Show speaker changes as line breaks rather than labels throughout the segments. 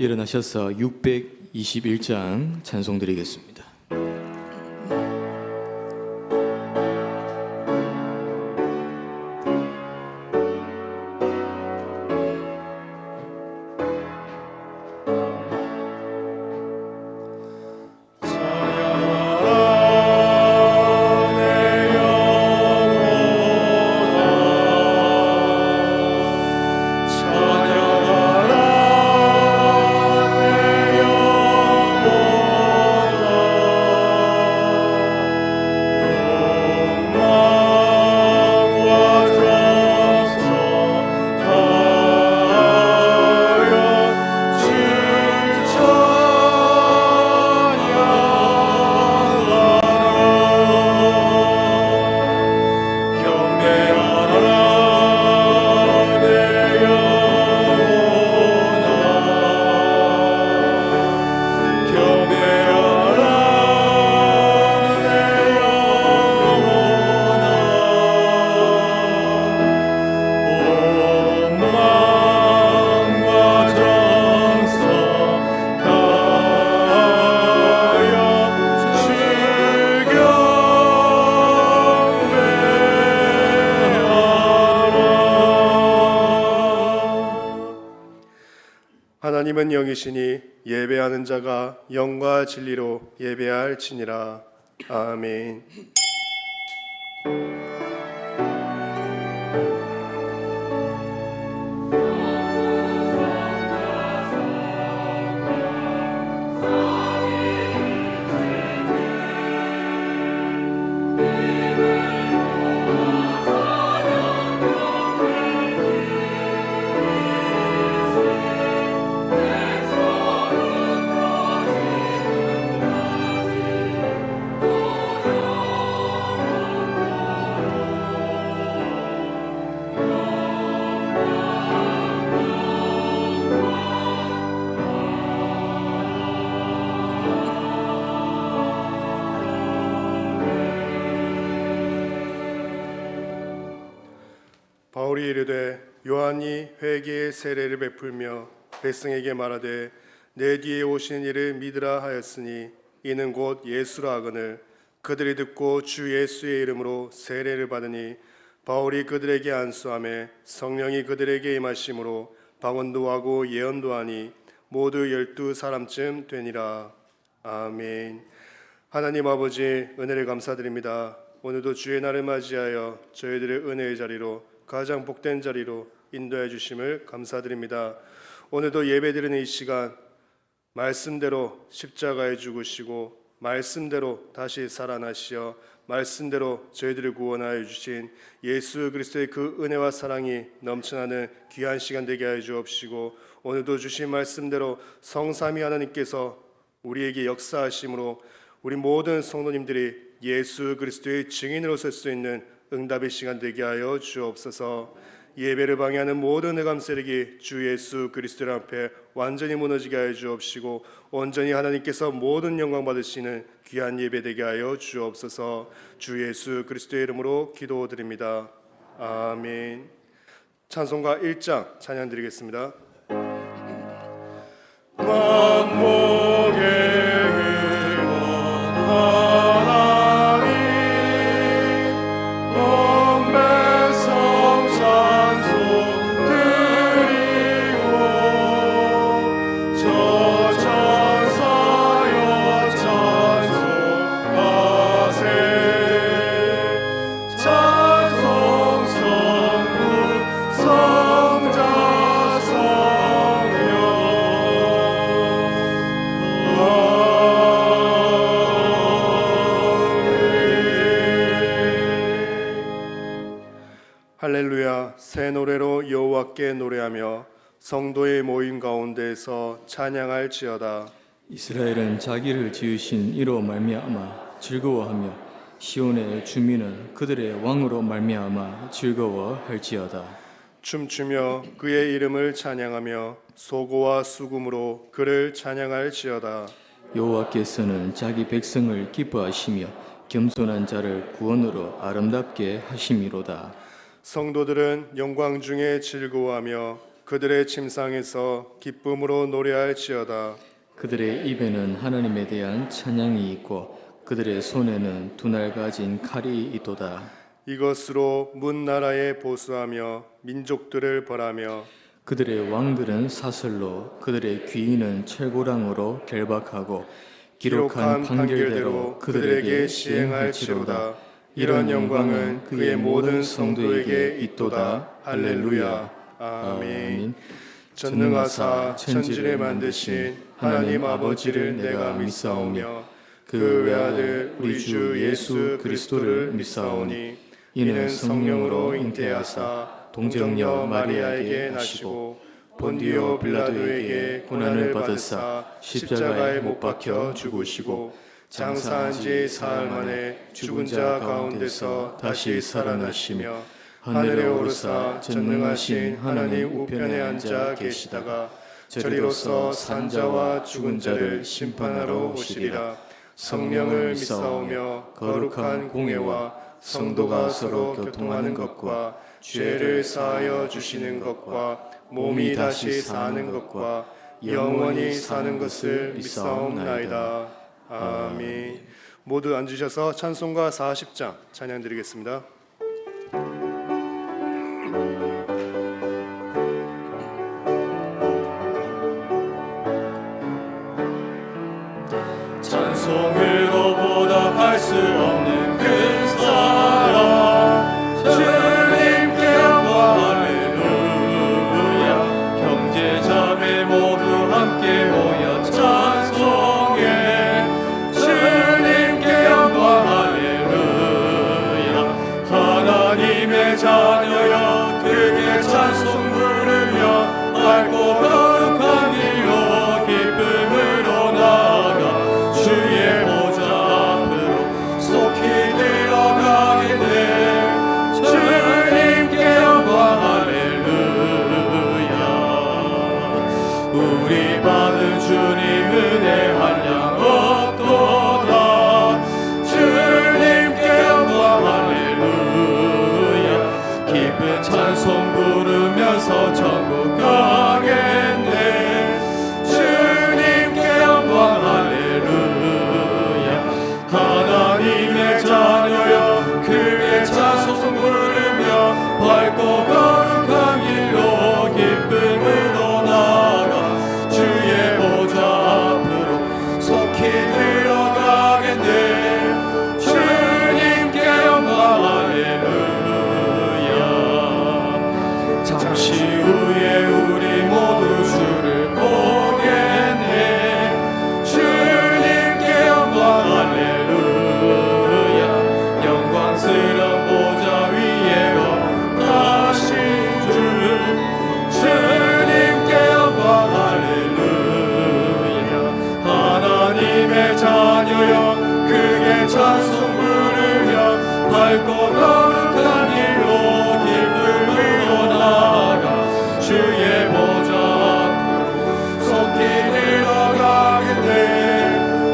일어나셔서 621장 찬송 드리겠습니다.
하나님은 영이시니 예배하는 자가 영과 진리로 예배할지니라. 아멘. 바울이 이르되 요한이 회개의 세례를 베풀며 백성에게 말하되 내 뒤에 오시는 이를 믿으라 하였으니 이는 곧 예수라 하거늘 그들이 듣고 주 예수의 이름으로 세례를 받으니 바울이 그들에게 안수하며 성령이 그들에게 임하심으로 방언도 하고 예언도 하니 모두 12사람쯤 되니라. 아멘. 하나님 아버지, 은혜를 감사드립니다. 오늘도 주의 날을 맞이하여 저희들의 은혜의 자리로 가장 복된 자리로 인도해 주심을 감사드립니다. 오늘도 예배드리는 이 시간 말씀대로 십자가에 죽으시고 말씀대로 다시 살아나시어 말씀대로 저희들을 구원하여 주신 예수 그리스도의 그 은혜와 사랑이 넘쳐나는 귀한 시간 되게 하여 주옵시고, 오늘도 주신 말씀대로 성삼위 하나님께서 우리에게 역사하심으로 우리 모든 성도님들이 예수 그리스도의 증인으로 설 수 있는 응답의 시간 되게 하여 주옵소서. 예배를 방해하는 모든 흑암 세력이 주 예수 그리스도 앞에 완전히 무너지게 하여 주옵시고, 온전히 하나님께서 모든 영광 받으시는 귀한 예배 되게 하여 주옵소서. 주 예수 그리스도의 이름으로 기도드립니다. 아멘. 찬송가 1장 찬양 드리겠습니다. 만복의 할렐루야. 새 노래로 여호와께 노래하며 성도의 모임 가운데에서 찬양할지어다.
이스라엘은 자기를 지으신 이로 말미암아 즐거워하며 시온의 주민은 그들의 왕으로 말미암아 즐거워할지어다.
춤추며 그의 이름을 찬양하며 소고와 수금으로 그를 찬양할지어다.
여호와께서는 자기 백성을 기뻐하시며 겸손한 자를 구원으로 아름답게 하심이로다.
성도들은 영광 중에 즐거워하며 그들의 침상에서 기쁨으로 노래할지어다.
그들의 입에는 하나님에 대한 찬양이 있고 그들의 손에는 두 날 가진 칼이 있도다.
이것으로 문 나라에 보수하며 민족들을 벌하며
그들의 왕들은 사슬로 그들의 귀인은 철고랑으로 결박하고 기록한 판결대로 그들에게 시행할지로다. 이런 영광은 그의 모든 성도에게 있도다. 할렐루야. 아멘.
전능하사 천지를 만드신 하나님 아버지를 내가 믿사오며 그 외아들 우리 주 예수 그리스도를 믿사오니 이는 성령으로 잉태하사 동정녀 마리아에게 나시고 본디오 빌라도에게 고난을 받으사 십자가에 못 박혀 죽으시고 장사한 지 사흘 만에 죽은 자 가운데서 다시 살아나시며 하늘에 오르사 전능하신 하나님 우편에 앉아 계시다가 저리로서 산자와 죽은 자를 심판하러 오시리라. 성령을 믿사오며 거룩한 공회와 성도가 서로 교통하는 것과 죄를 사하여 주시는 것과 몸이 다시 사는 것과 영원히 사는 것을 믿사옵나이다. 아멘. 모두 앉으셔서 찬송가 40장 찬양 드리겠습니다.
찬송으로 보답할 수 없는 그 사랑 주님께 영광 할렐루야. 형제자매 모두 함께 모여 찬송해 주님께 영광 할렐루야. 하나님의 자녀여 크게 찬송 부르며 밝고 거룩한 길로 기쁨으로 나아가 주의 보좌 앞으로 속히 들어가겠네. 주님께 영광 할렐루야. 우리 받은 주님 은혜 한량 없도다. 주님께 영광 할렐루야. 기쁜 찬송 부르면서 천국 가겠네. 주님께 영광 할렐루야. 하나님의 자녀여 크게 찬송 부르며 밝고 거룩한 길로 기쁨으로 나아가 주의 보좌 앞으로 속히 들어가겠네. 주님께 영광 할렐루야. 잠시 후에 우리 모두 주를 보겠네. 주님께 영광 할렐루야. 영광스러운 보좌 위에 거하신 주 주님께 영광 할렐루야. 하나님의 자녀여 크게 찬송 부르며 밝고 거룩한 길로 기쁨으로 나아가 주의 보좌 앞으로 속히 들어가겠네.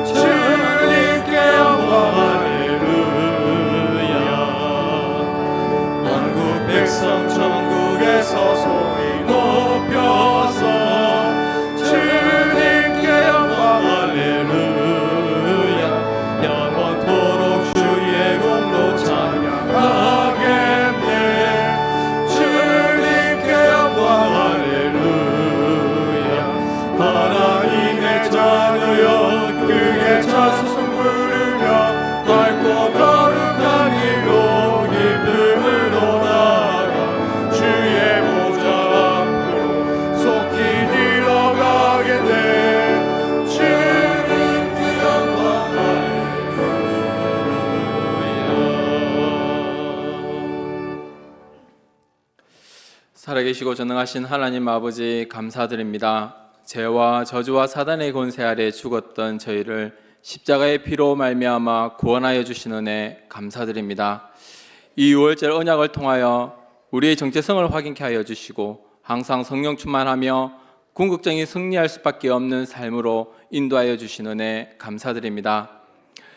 주님께 영광 할렐루야. 만국 백성 천국에서 소리 높여서 주님께 영광 할렐루야. 영원토록 주의 공로 찬양하겠네. 주님께 영광 할렐루야. 하나님의 자녀여 크게 찬송 부르며 밝고 거룩한 길로 기쁨으로 나아가 주의 보좌 앞으로 속히 들어가겠네. 주님께 영광 할렐루야.
살아계시고 전능하신 하나님 아버지 감사드립니다. 죄와 저주와 사단의 권세 아래 죽었던 저희를 십자가의 피로 말미암아 구원하여 주신 은혜 감사드립니다. 이 6월절 언약을 통하여 우리의 정체성을 확인케 하여 주시고 항상 성령 충만하며 궁극적인 승리할 수밖에 없는 삶으로 인도하여 주신 은혜 감사드립니다.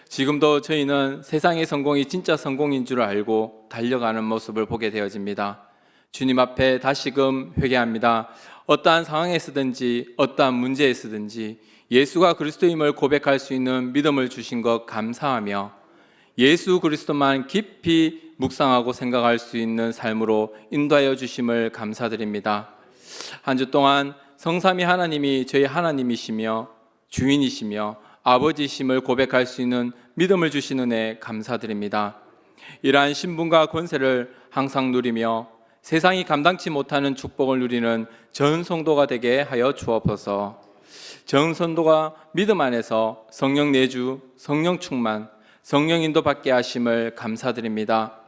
지금도 저희는 세상의 성공이 진짜 성공인 줄 알고 달려가는 모습을 보게 되어집니다. 주님 앞에 다시금 회개합니다. 어떠한 상황에 있든지 어떠한 문제에 있든지 예수가 그리스도임을 고백할 수 있는 믿음을 주신 것 감사하며 예수 그리스도만 깊이 묵상하고 생각할 수 있는 삶으로 인도하여 주심을 감사드립니다. 한 주 동안 성삼위 하나님이 저희 하나님이시며 주인이시며 아버지심을 고백할 수 있는 믿음을 주신 은혜 감사드립니다. 이러한 신분과 권세를 항상 누리며 세상이 감당치 못하는 축복을 누리는 전 성도가 되게 하여 주옵소서. 전 성도가 믿음 안에서 성령 내주, 성령 충만, 성령 인도 받게 하심을 감사드립니다.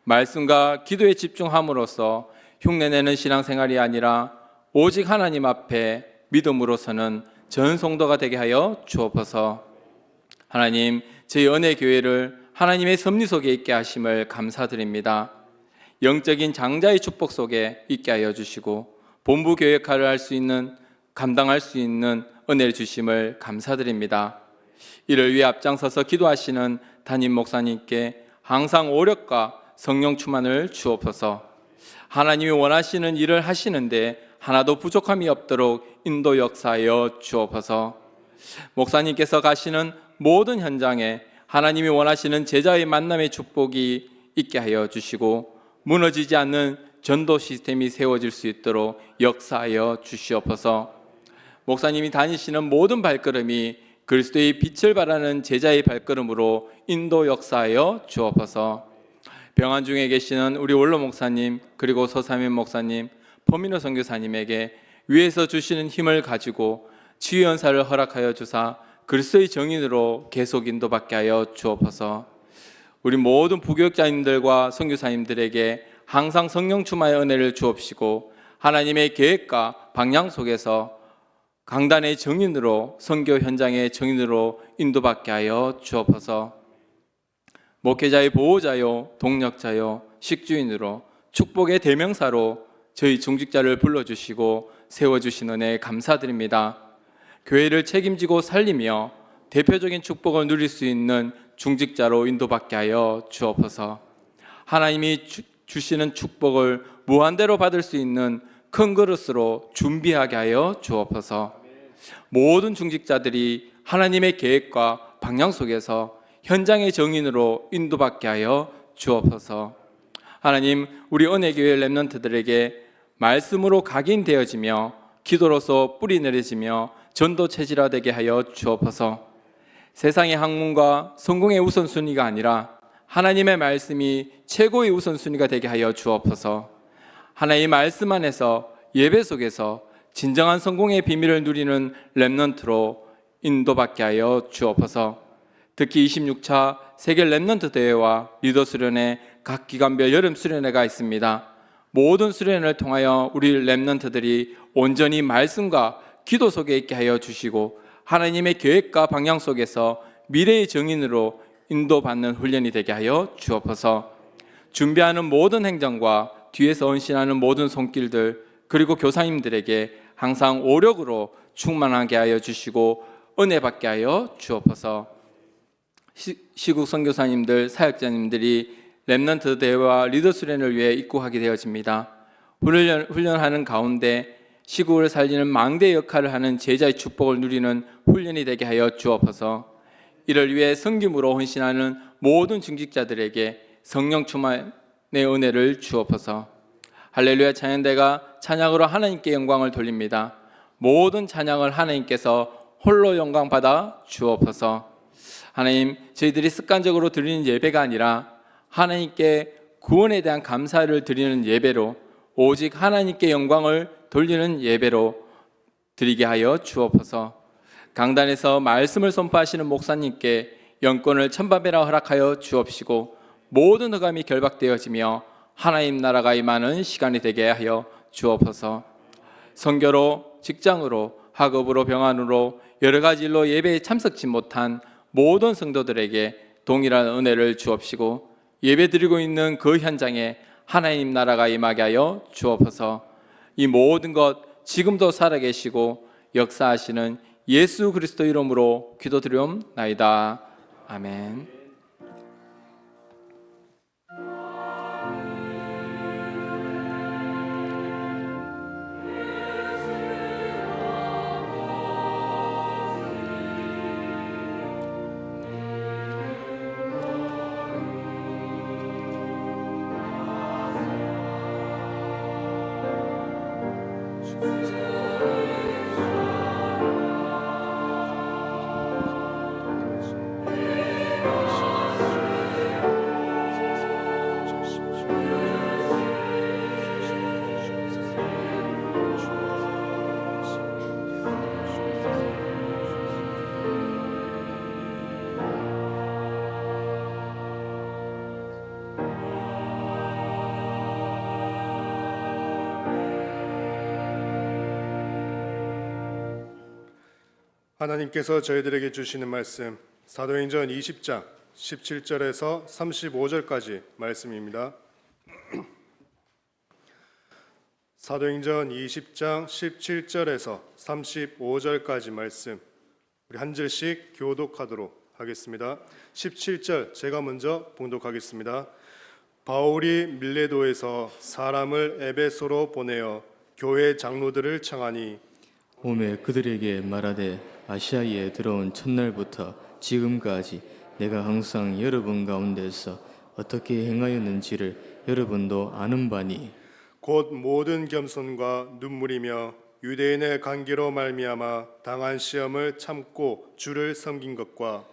말씀과 기도에 집중함으로써 흉내내는 신앙생활이 아니라 오직 하나님 앞에 믿음으로서는 전 성도가 되게 하여 주옵소서. 하나님, 저희 은혜교회를 하나님의 섭리 속에 있게 하심을 감사드립니다. 영적인 장자의 축복 속에 있게 하여 주시고 본부 교회 역할을 할 수 있는, 감당할 수 있는 은혜를 주심을 감사드립니다. 이를 위해 앞장서서 기도하시는 담임 목사님께 항상 오력과 성령 충만을 주옵소서. 하나님이 원하시는 일을 하시는데 하나도 부족함이 없도록 인도 역사하여 주옵소서. 목사님께서 가시는 모든 현장에 하나님이 원하시는 제자의 만남의 축복이 있게 하여 주시고 무너지지 않는 전도 시스템이 세워질 수 있도록 역사하여 주시옵소서. 목사님이 다니시는 모든 발걸음이 그리스도의 빛을 발하는 제자의 발걸음으로 인도 역사하여 주옵소서. 병환 중에 계시는 우리 원로 목사님 그리고 서삼인 목사님, 포민호 선교사님에게 위에서 주시는 힘을 가지고 치유 연사를 허락하여 주사 그리스도의 정인으로 계속 인도받게 하여 주옵소서. 우리 모든 부교육자님들과 선교사님들에게 항상 성령 충만의 은혜를 주옵시고 하나님의 계획과 방향 속에서 강단의 정인으로, 선교 현장의 정인으로 인도받게 하여 주옵소서. 목회자의 보호자요, 동력자요, 식주인으로 축복의 대명사로 저희 중직자를 불러주시고 세워주신 은혜 감사드립니다. 교회를 책임지고 살리며 대표적인 축복을 누릴 수 있는 중직자로 인도받게 하여 주옵소서. 하나님이 주시는 축복을 무한대로 받을 수 있는 큰 그릇으로 준비하게 하여 주옵소서. 모든 중직자들이 하나님의 계획과 방향 속에서 현장의 정인으로 인도받게 하여 주옵소서. 하나님, 우리 은혜교회 렘넌트들에게 말씀으로 각인되어지며 기도로서 뿌리 내려지며 전도 체질화되게 하여 주옵소서. 세상의 학문과 성공의 우선순위가 아니라 하나님의 말씀이 최고의 우선순위가 되게 하여 주옵소서. 하나님의 말씀 안에서 예배 속에서 진정한 성공의 비밀을 누리는 렘넌트로 인도받게 하여 주옵소서. 특히 26차 세계 렘넌트 대회와 리더 수련회 각 기간별 여름 수련회가 있습니다. 모든 수련회를 통하여 우리 렘넌트들이 온전히 말씀과 기도 속에 있게 하여 주시고 하나님의 계획과 방향 속에서 미래의 정인으로 인도받는 훈련이 되게 하여 주옵소서. 준비하는 모든 행정과 뒤에서 헌신하는 모든 손길들 그리고 교사님들에게 항상 오력으로 충만하게 하여 주시고 은혜 받게 하여 주옵소서. 시국 선교사님들, 사역자님들이 렘넌트 대회와 리더 수련을 위해 입국하게 되어집니다. 훈련하는 가운데 시국을 살리는 망대 역할을 하는 제자의 축복을 누리는 훈련이 되게 하여 주옵소서. 이를 위해 섬김으로 헌신하는 모든 중직자들에게 성령 충만의 은혜를 주옵소서. 할렐루야 찬양대가 찬양으로 하나님께 영광을 돌립니다. 모든 찬양을 하나님께서 홀로 영광 받아 주옵소서. 하나님, 저희들이 습관적으로 드리는 예배가 아니라 하나님께 구원에 대한 감사를 드리는 예배로 오직 하나님께 영광을 돌리는 예배로 드리게 하여 주옵소서. 강단에서 말씀을 선포하시는 목사님께 영권을 천바배라 허락하여 주옵시고 모든 흑암이 결박되어지며 하나님 나라가 임하는 시간이 되게 하여 주옵소서. 선교로, 직장으로, 학업으로, 병안으로 여러 가지 일로 예배에 참석치 못한 모든 성도들에게 동일한 은혜를 주옵시고 예배 드리고 있는 그 현장에 하나님 나라가 임하게 하여 주옵소서. 이 모든 것 지금도 살아계시고 역사하시는 예수 그리스도 이름으로 기도드리옵나이다. 아멘.
하나님께서 저희들에게 주시는 말씀 사도행전 20장 17절에서 35절까지 말씀입니다. 사도행전 20장 17절에서 35절까지 말씀 우리 한 절씩 교독하도록 하겠습니다. 17절 제가 먼저 봉독하겠습니다. 바울이 밀레도에서 사람을 에베소로 보내어 교회 장로들을 청하니
오매 그들에게 말하되 아시아에 들어온 첫날부터 지금까지 내가 항상 여러분 가운데서 어떻게 행하였는지를 여러분도 아는 바니
곧 모든 겸손과 눈물이며 유대인의 관계로 말미암아 당한 시험을 참고 주를 섬긴 것과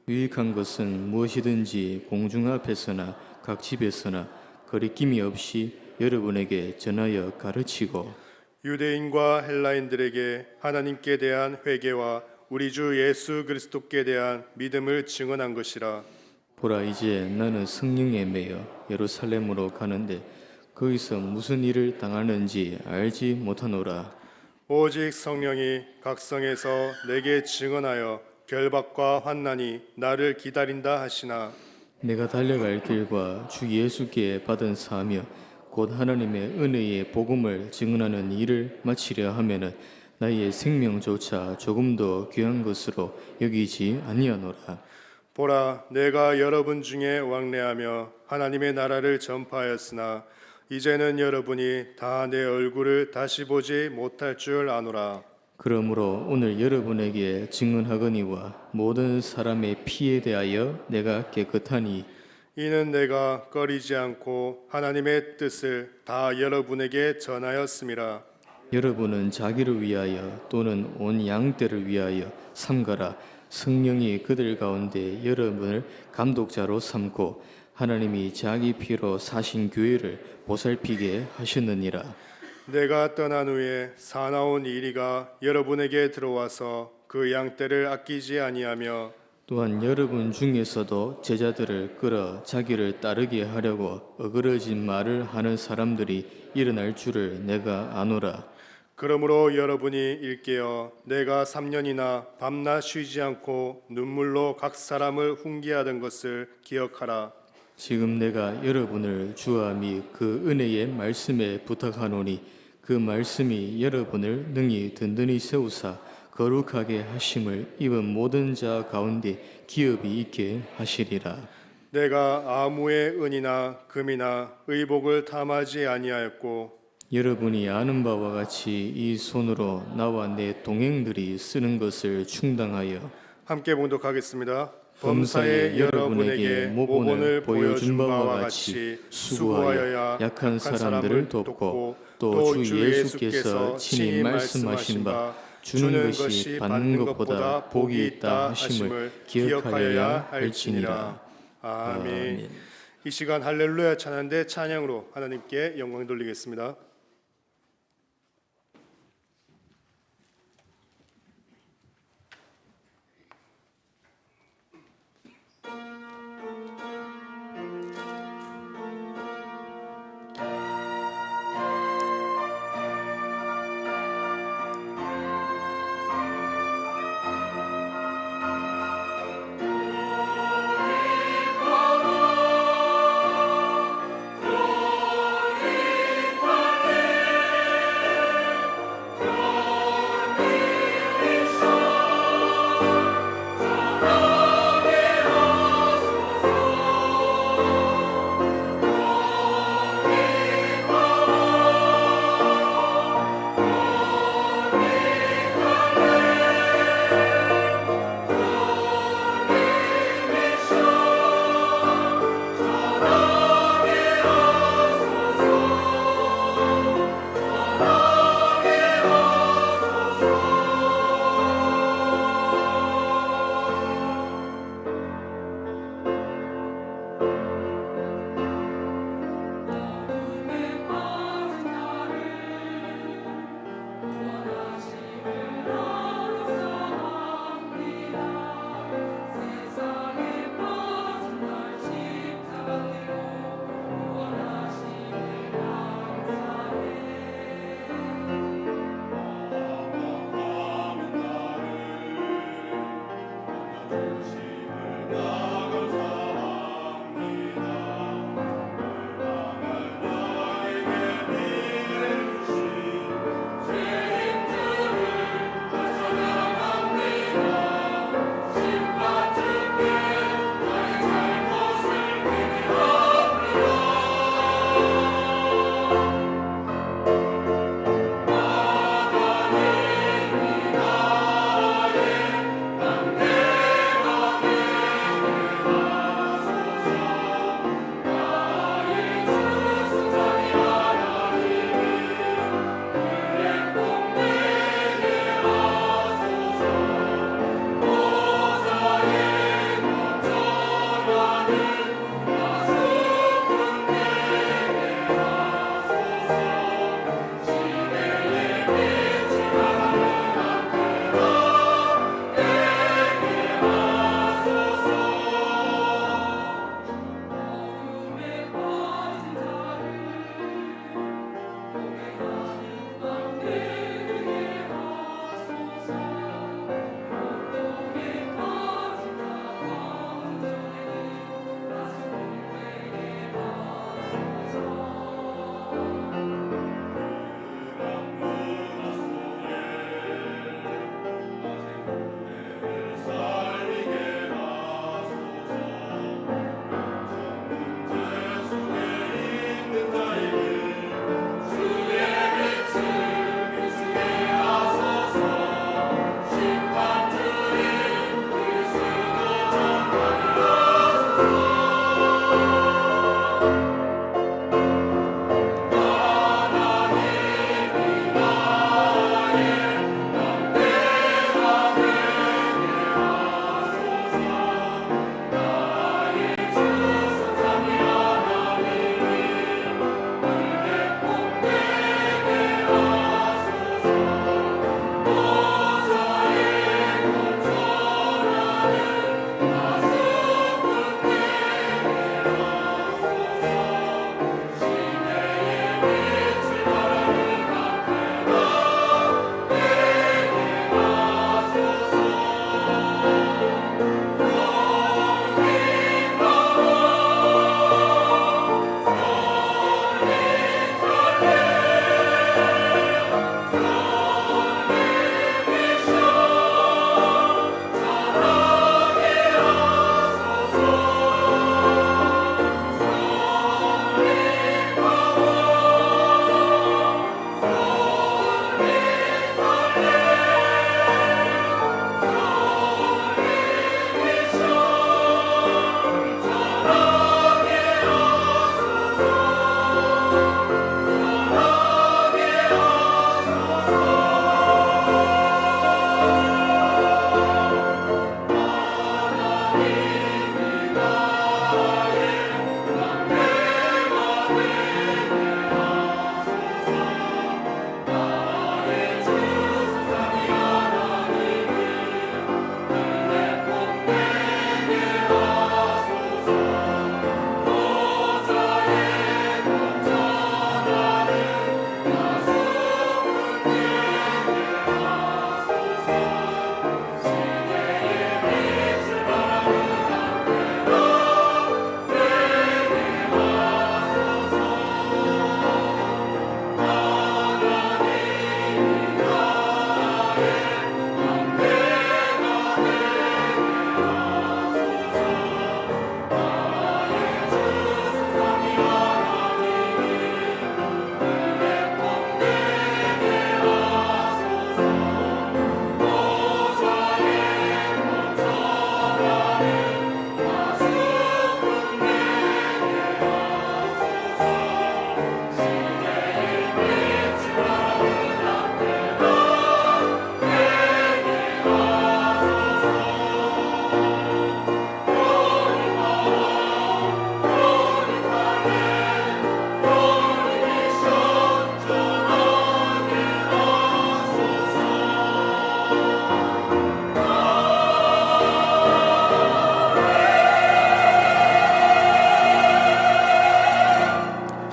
유익한 것은 무엇이든지 공중 앞에서나 각 집에서나 거리낌이 없이 여러분에게 전하여 가르치고
유대인과 헬라인들에게 하나님께 대한 회개와 우리 주 예수 그리스도께 대한 믿음을 증언한 것이라.
보라 이제 나는 성령에 매여 예루살렘으로 가는데 거기서 무슨 일을 당하는지 알지 못하노라.
오직 성령이 각성에서 내게 증언하여 결박과 환난이 나를 기다린다 하시나
내가 달려갈 길과 주 예수께 받은 사며 곧 하나님의 은혜의 복음을 증언하는 일을 마치려 하면은 나의 생명조차 조금도 귀한 것으로 여기지 아니하노라.
보라 내가 여러분 중에 왕래하며 하나님의 나라를 전파하였으나 이제는 여러분이 다 내 얼굴을 다시 보지 못할 줄 아노라.
그러므로 오늘 여러분에게 증언하거니와 모든 사람의 피에 대하여 내가 깨끗하니
이는 내가 꺼리지 않고 하나님의 뜻을 다 여러분에게 전하였음이라.
여러분은 자기를 위하여 또는 온 양떼를 위하여 삼가라. 성령이 그들 가운데 여러분을 감독자로 삼고 하나님이 자기 피로 사신 교회를 보살피게 하셨느니라.
내가 떠난 후에 사나운 이리가 여러분에게 들어와서 그 양떼를 아끼지 아니하며
또한 여러분 중에서도 제자들을 끌어 자기를 따르게 하려고 어그러진 말을 하는 사람들이 일어날 줄을 내가 아노라.
그러므로 여러분이 일깨어 내가 3년이나 밤낮 쉬지 않고 눈물로 각 사람을 훈계하던 것을 기억하라.
지금 내가 여러분을 주와 및 그 은혜의 말씀에 부탁하노니 그 말씀이 여러분을 능히 든든히 세우사 거룩하게 하심을 입은 모든 자 가운데 기업이 있게 하시리라.
내가 아무의 은이나 금이나 의복을 탐하지 아니하였고
여러분이 아는 바와 같이 이 손으로 나와 내 동행들이 쓰는 것을 충당하여
함께 봉독하겠습니다.
범사에 여러분에게 모본을 보여준 바와 같이 수고하여 약한 사람들을 돕고 또 주 예수께서 친히 말씀하신 바 주는 것이 받는 것보다 복이 있다 하심을 기억하여야 할지니라.
아멘. 이 시간 할렐루야 찬양대 찬양으로 하나님께 영광 돌리겠습니다.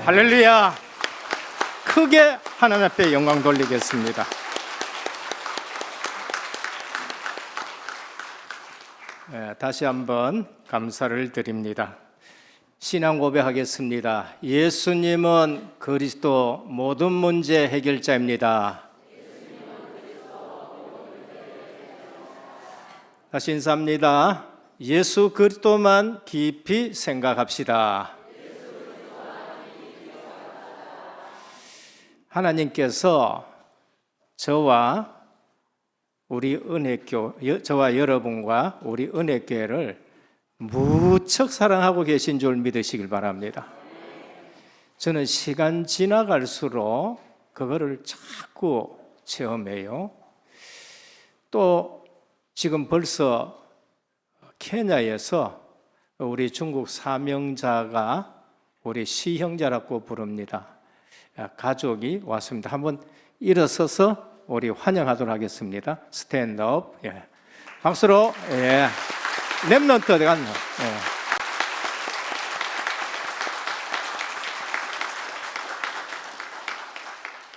할렐루야! 크게 하나님 앞에 영광 돌리겠습니다. 다시 한번 감사를 드립니다. 신앙 고백하겠습니다. 예수님은 그리스도 모든 문제 해결자입니다. 다시 인사합니다. 예수 그리스도만 깊이 생각합시다. 하나님께서 저와 여러분과 우리 은혜교회를 무척 사랑하고 계신 줄 믿으시길 바랍니다. 저는 시간 지나갈수록 그거를 자꾸 체험해요. 또 지금 벌써 케냐에서 우리 중국 사명자가 우리 시형제라고 부릅니다. 가족이 왔습니다. 한번 일어서서 우리 환영하도록 하겠습니다. 스탠드업. 예. 박수로. 예. 랩런트 어디 갔나?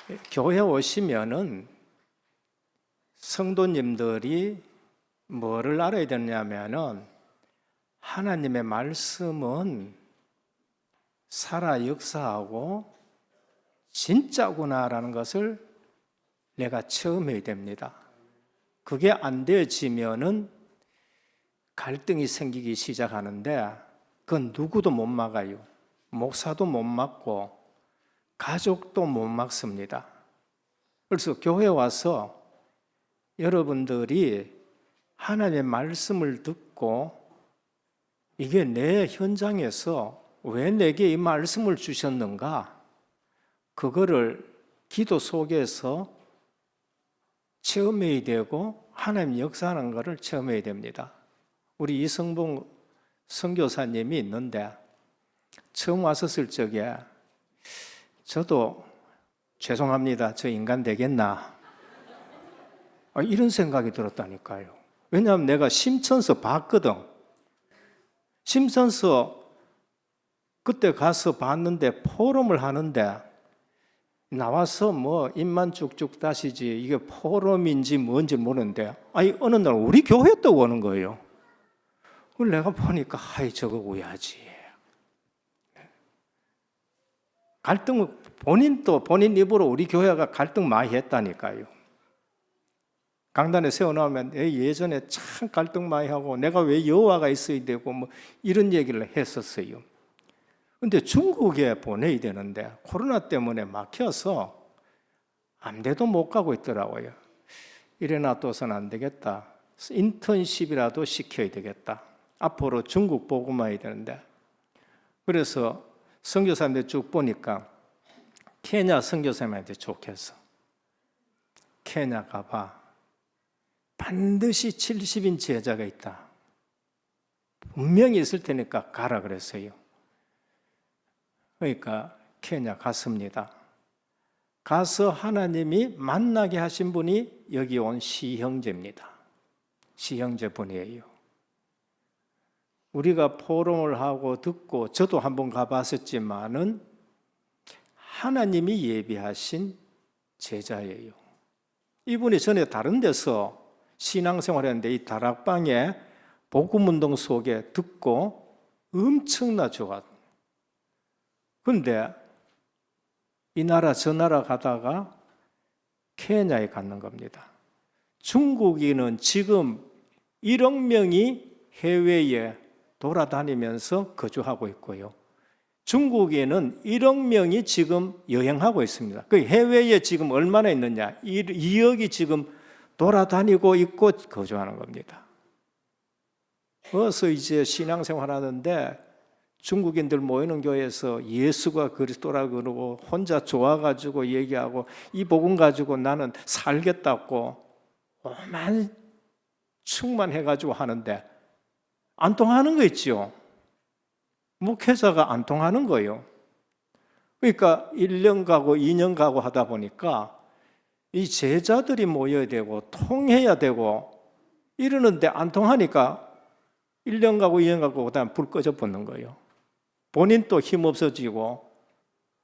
예. 교회 오시면은 성도님들이 뭐를 알아야 되냐면은 하나님의 말씀은 살아 역사하고 진짜구나라는 것을 내가 체험해야 됩니다. 그게 안 되어지면은 갈등이 생기기 시작하는데 그건 누구도 못 막아요. 목사도 못 막고 가족도 못 막습니다. 그래서 교회 와서 여러분들이 하나님의 말씀을 듣고 이게 내 현장에서 왜 내게 이 말씀을 주셨는가? 그거를 기도 속에서 체험해야 되고 하나님 역사하는 것을 체험해야 됩니다. 우리 이성봉 선교사님이 있는데 처음 왔었을 적에 저도 죄송합니다. 저 인간 되겠나? 이런 생각이 들었다니까요. 왜냐하면 내가 심천서 봤거든. 심천서 그때 가서 봤는데 포럼을 하는데 나와서 뭐 입만 쭉쭉 다시지 이게 포럼인지 뭔지 모르는데 어느 날 우리 교회 또 오는 거예요. 그걸 내가 보니까 저거 우야지. 갈등을 본인 입으로 우리 교회가 갈등 많이 했다니까요. 강단에 세워놓으면 예전에 참 갈등 많이 하고 내가 왜 여호와가 있어야 되고 뭐 이런 얘기를 했었어요. 근데 중국에 보내야 되는데 코로나 때문에 막혀서 아무데도 못 가고 있더라고요. 이래 놔둬서는 안 되겠다. 인턴십이라도 시켜야 되겠다. 앞으로 중국 보고만 해야 되는데. 그래서 선교사님들 쭉 보니까 케냐 선교사님한테 좋겠어. 케냐 가봐. 반드시 70인 제자가 있다. 분명히 있을 테니까 가라 그랬어요. 그러니까 케냐 갔습니다. 가서 하나님이 만나게 하신 분이 여기 온 시형제입니다. 시형제 분이에요. 우리가 포럼을 하고 듣고 저도 한번 가봤었지만은 하나님이 예비하신 제자예요. 이분이 전에 다른 데서 신앙생활했는데 이 다락방에 복음운동 속에 듣고 엄청나 좋았어요. 그런데 이 나라 저 나라 가다가 케냐에 갔는 겁니다. 중국인은 지금 1억 명이 해외에 돌아다니면서 거주하고 있고요. 중국에는 1억 명이 지금 여행하고 있습니다. 그 해외에 지금 얼마나 있느냐? 2억이 지금 돌아다니고 있고 거주하는 겁니다. 그래서 이제 신앙생활 하는데 중국인들 모이는 교회에서 예수가 그리스도라 그러고 혼자 좋아가지고 얘기하고 이 복음 가지고 나는 살겠다고 오만 충만해가지고 하는데 안 통하는 거 있죠. 목회자가 안 통하는 거예요. 그러니까 1년 가고 2년 가고 하다 보니까 이 제자들이 모여야 되고 통해야 되고 이러는데 안 통하니까 1년 가고 2년 가고 그다음에 불 꺼져 버리는 거예요. 본인 또 힘 없어지고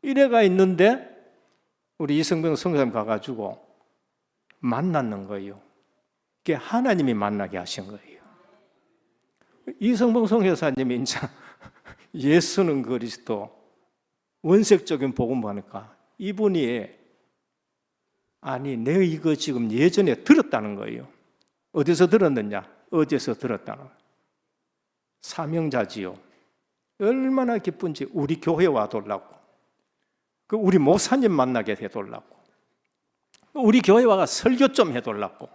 이래가 있는데 우리 이성병 선교사님 가가지고 만났는 거예요. 그게 하나님이 만나게 하신 거예요. 이성병 선교사님이 이제 예수는 그리스도 원색적인 복음 하니까 이분이 아니 내가 이거 지금 예전에 들었다는 거예요. 어디서 들었느냐? 어디서 들었다는 거예요. 사명자지요. 얼마나 기쁜지 우리 교회 와달라고. 그 우리 목사님 만나게 해달라고. 우리 교회 와가 설교 좀 해달라고.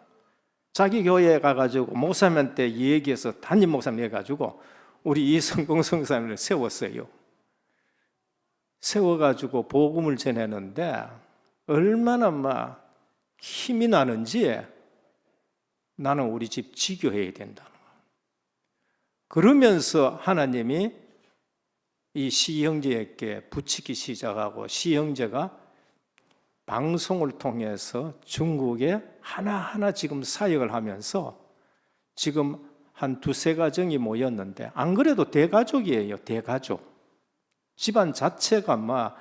자기 교회에 가가지고 목사님한테 얘기해서 담임 목사님 해가지고 우리 이성공 선교사님을 세웠어요. 세워가지고 복음을 전했는데 얼마나 막 힘이 나는지 나는 우리 집 지교해야 된다는 거예요. 그러면서 하나님이 이 시형제에게 붙이기 시작하고 시형제가 방송을 통해서 중국에 하나하나 지금 사역을 하면서 지금 한 두세 가정이 모였는데 안 그래도 대가족이에요. 대가족. 집안 자체가 막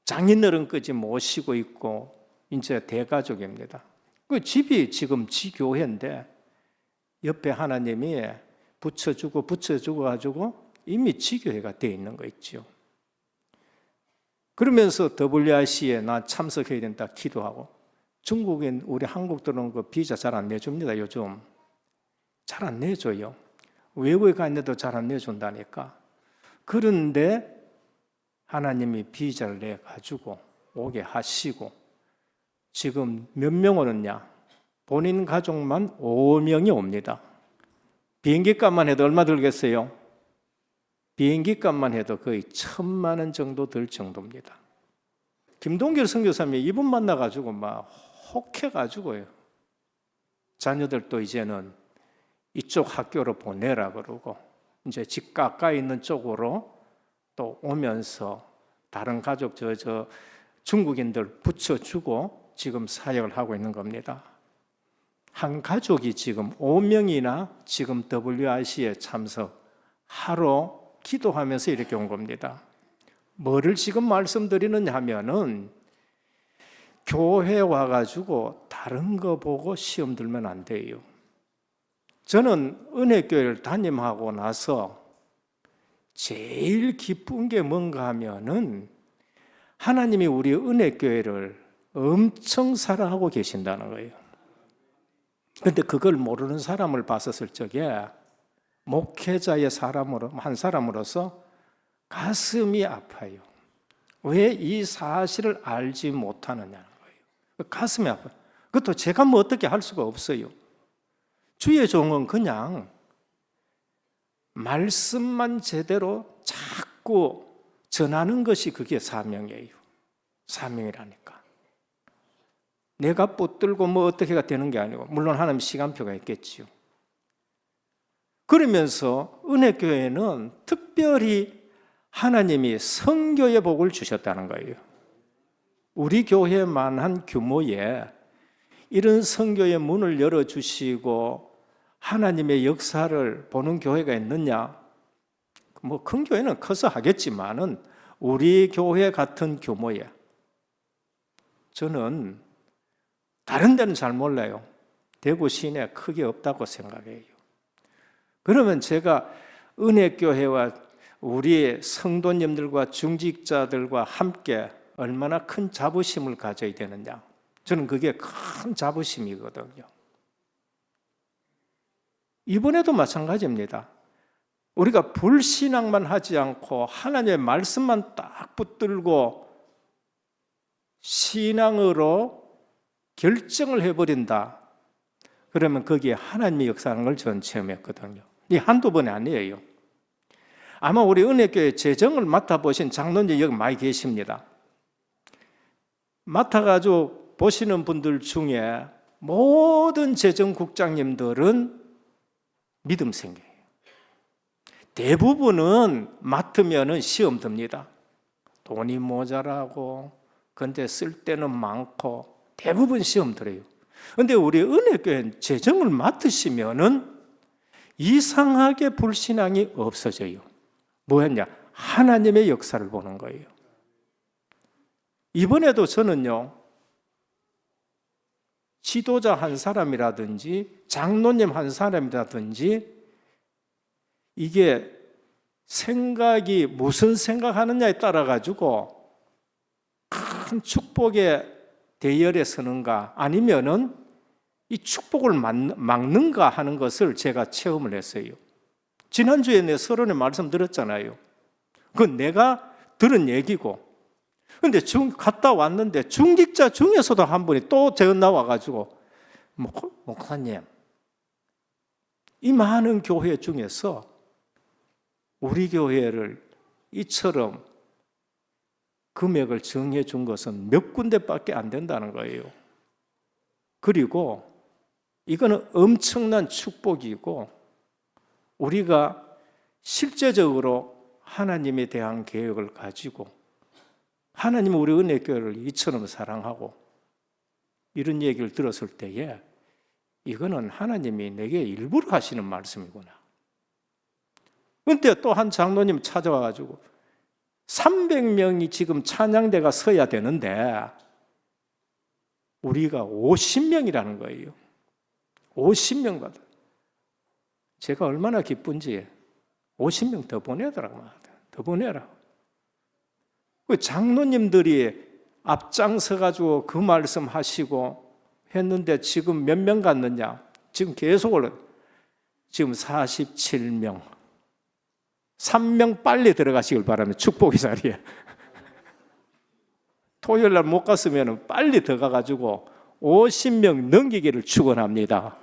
장인어른까지 모시고 있고 이제 대가족입니다. 그 집이 지금 지교회인데 옆에 하나님이 붙여주고 가지고 이미 지교회가 되어 있는 거 있죠. 그러면서 WRC에 나 참석해야 된다 기도하고 중국인 우리 한국 들어오는 거 비자 잘 안 내줍니다. 요즘 잘 안 내줘요. 외국에 가 있는데도 잘 안 내준다니까. 그런데 하나님이 비자를 내가지고 오게 하시고 지금 몇 명 오느냐? 본인 가족만 5명이 옵니다. 비행기 값만 해도 얼마 들겠어요? 비행기 값만 해도 거의 1,000만 원 정도 들 정도입니다. 김동길 선교사님이 이분 만나가지고 막 혹해가지고요. 자녀들도 이제는 이쪽 학교로 보내라 그러고 이제 집 가까이 있는 쪽으로 또 오면서 다른 가족 저 중국인들 붙여주고 지금 사역을 하고 있는 겁니다. 한 가족이 지금 5명이나 지금 WRC에 참석하러 기도하면서 이렇게 온 겁니다. 뭐를 지금 말씀드리느냐 하면은 교회 와가지고 다른 거 보고 시험 들면 안 돼요. 저는 은혜교회를 담임하고 나서 제일 기쁜 게 뭔가 하면은 하나님이 우리 은혜교회를 엄청 사랑하고 계신다는 거예요. 그런데 그걸 모르는 사람을 봤었을 적에 목회자의 사람으로 한 사람으로서 가슴이 아파요. 왜 이 사실을 알지 못하느냐는 거예요. 가슴이 아파요. 그것도 제가 뭐 어떻게 할 수가 없어요. 주의 종은 그냥 말씀만 제대로 자꾸 전하는 것이 그게 사명이에요. 사명이라니까. 내가 붙들고 뭐 어떻게가 되는 게 아니고 물론 하나님 시간표가 있겠지요. 그러면서 은혜교회는 특별히 하나님이 선교의 복을 주셨다는 거예요. 우리 교회만한 규모에 이런 선교의 문을 열어주시고 하나님의 역사를 보는 교회가 있느냐? 뭐 큰 교회는 커서 하겠지만은 우리 교회 같은 규모에 저는 다른 데는 잘 몰라요. 대구 시내 크게 없다고 생각해요. 그러면 제가 은혜교회와 우리 성도님들과 중직자들과 함께 얼마나 큰 자부심을 가져야 되느냐. 저는 그게 큰 자부심이거든요. 이번에도 마찬가지입니다. 우리가 불신앙만 하지 않고 하나님의 말씀만 딱 붙들고 신앙으로 결정을 해버린다. 그러면 거기에 하나님의 역사하는 걸 저는 체험했거든요. 이 한두 번이 아니에요. 아마 우리 은혜교회 재정을 맡아보신 장로님 여기 많이 계십니다. 맡아가지고 보시는 분들 중에 모든 재정국장님들은 믿음생이에요. 대부분은 맡으면 시험 듭니다. 돈이 모자라고 근데 쓸 때는 많고 대부분 시험 들어요. 그런데 우리 은혜교회는 재정을 맡으시면은 이상하게 불신앙이 없어져요. 뭐였냐? 하나님의 역사를 보는 거예요. 이번에도 저는요, 지도자 한 사람이라든지 장로님 한 사람이라든지 이게 생각이 무슨 생각하느냐에 따라 가지고 큰 축복의 대열에 서는가 아니면은 이 축복을 막는가 하는 것을 제가 체험을 했어요. 지난주에 내 서론에 말씀 들었잖아요. 그건 내가 들은 얘기고. 근데 갔다 왔는데 중직자 중에서도 한 분이 또 나와가지고, 목사님, 이 많은 교회 중에서 우리 교회를 이처럼 금액을 정해 준 것은 몇 군데밖에 안 된다는 거예요. 그리고 이거는 엄청난 축복이고 우리가 실제적으로 하나님에 대한 계획을 가지고 하나님은 우리 은혜교회를 이처럼 사랑하고 이런 얘기를 들었을 때에 이거는 하나님이 내게 일부러 하시는 말씀이구나. 그때 또 한 장로님 찾아와가지고 300명이 지금 찬양대가 서야 되는데 우리가 50명이라는 거예요. 50명 받아. 제가 얼마나 기쁜지 50명 더 보내더라고. 더 보내라. 그 장로님들이 앞장서가지고 그 말씀 하시고 했는데 지금 몇 명 갔느냐? 지금 계속 올라. 지금 47명. 3명 빨리 들어가시길 바랍니다. 축복의 자리에. 토요일 날 못 갔으면 빨리 들어가가지고 50명 넘기기를 축원합니다.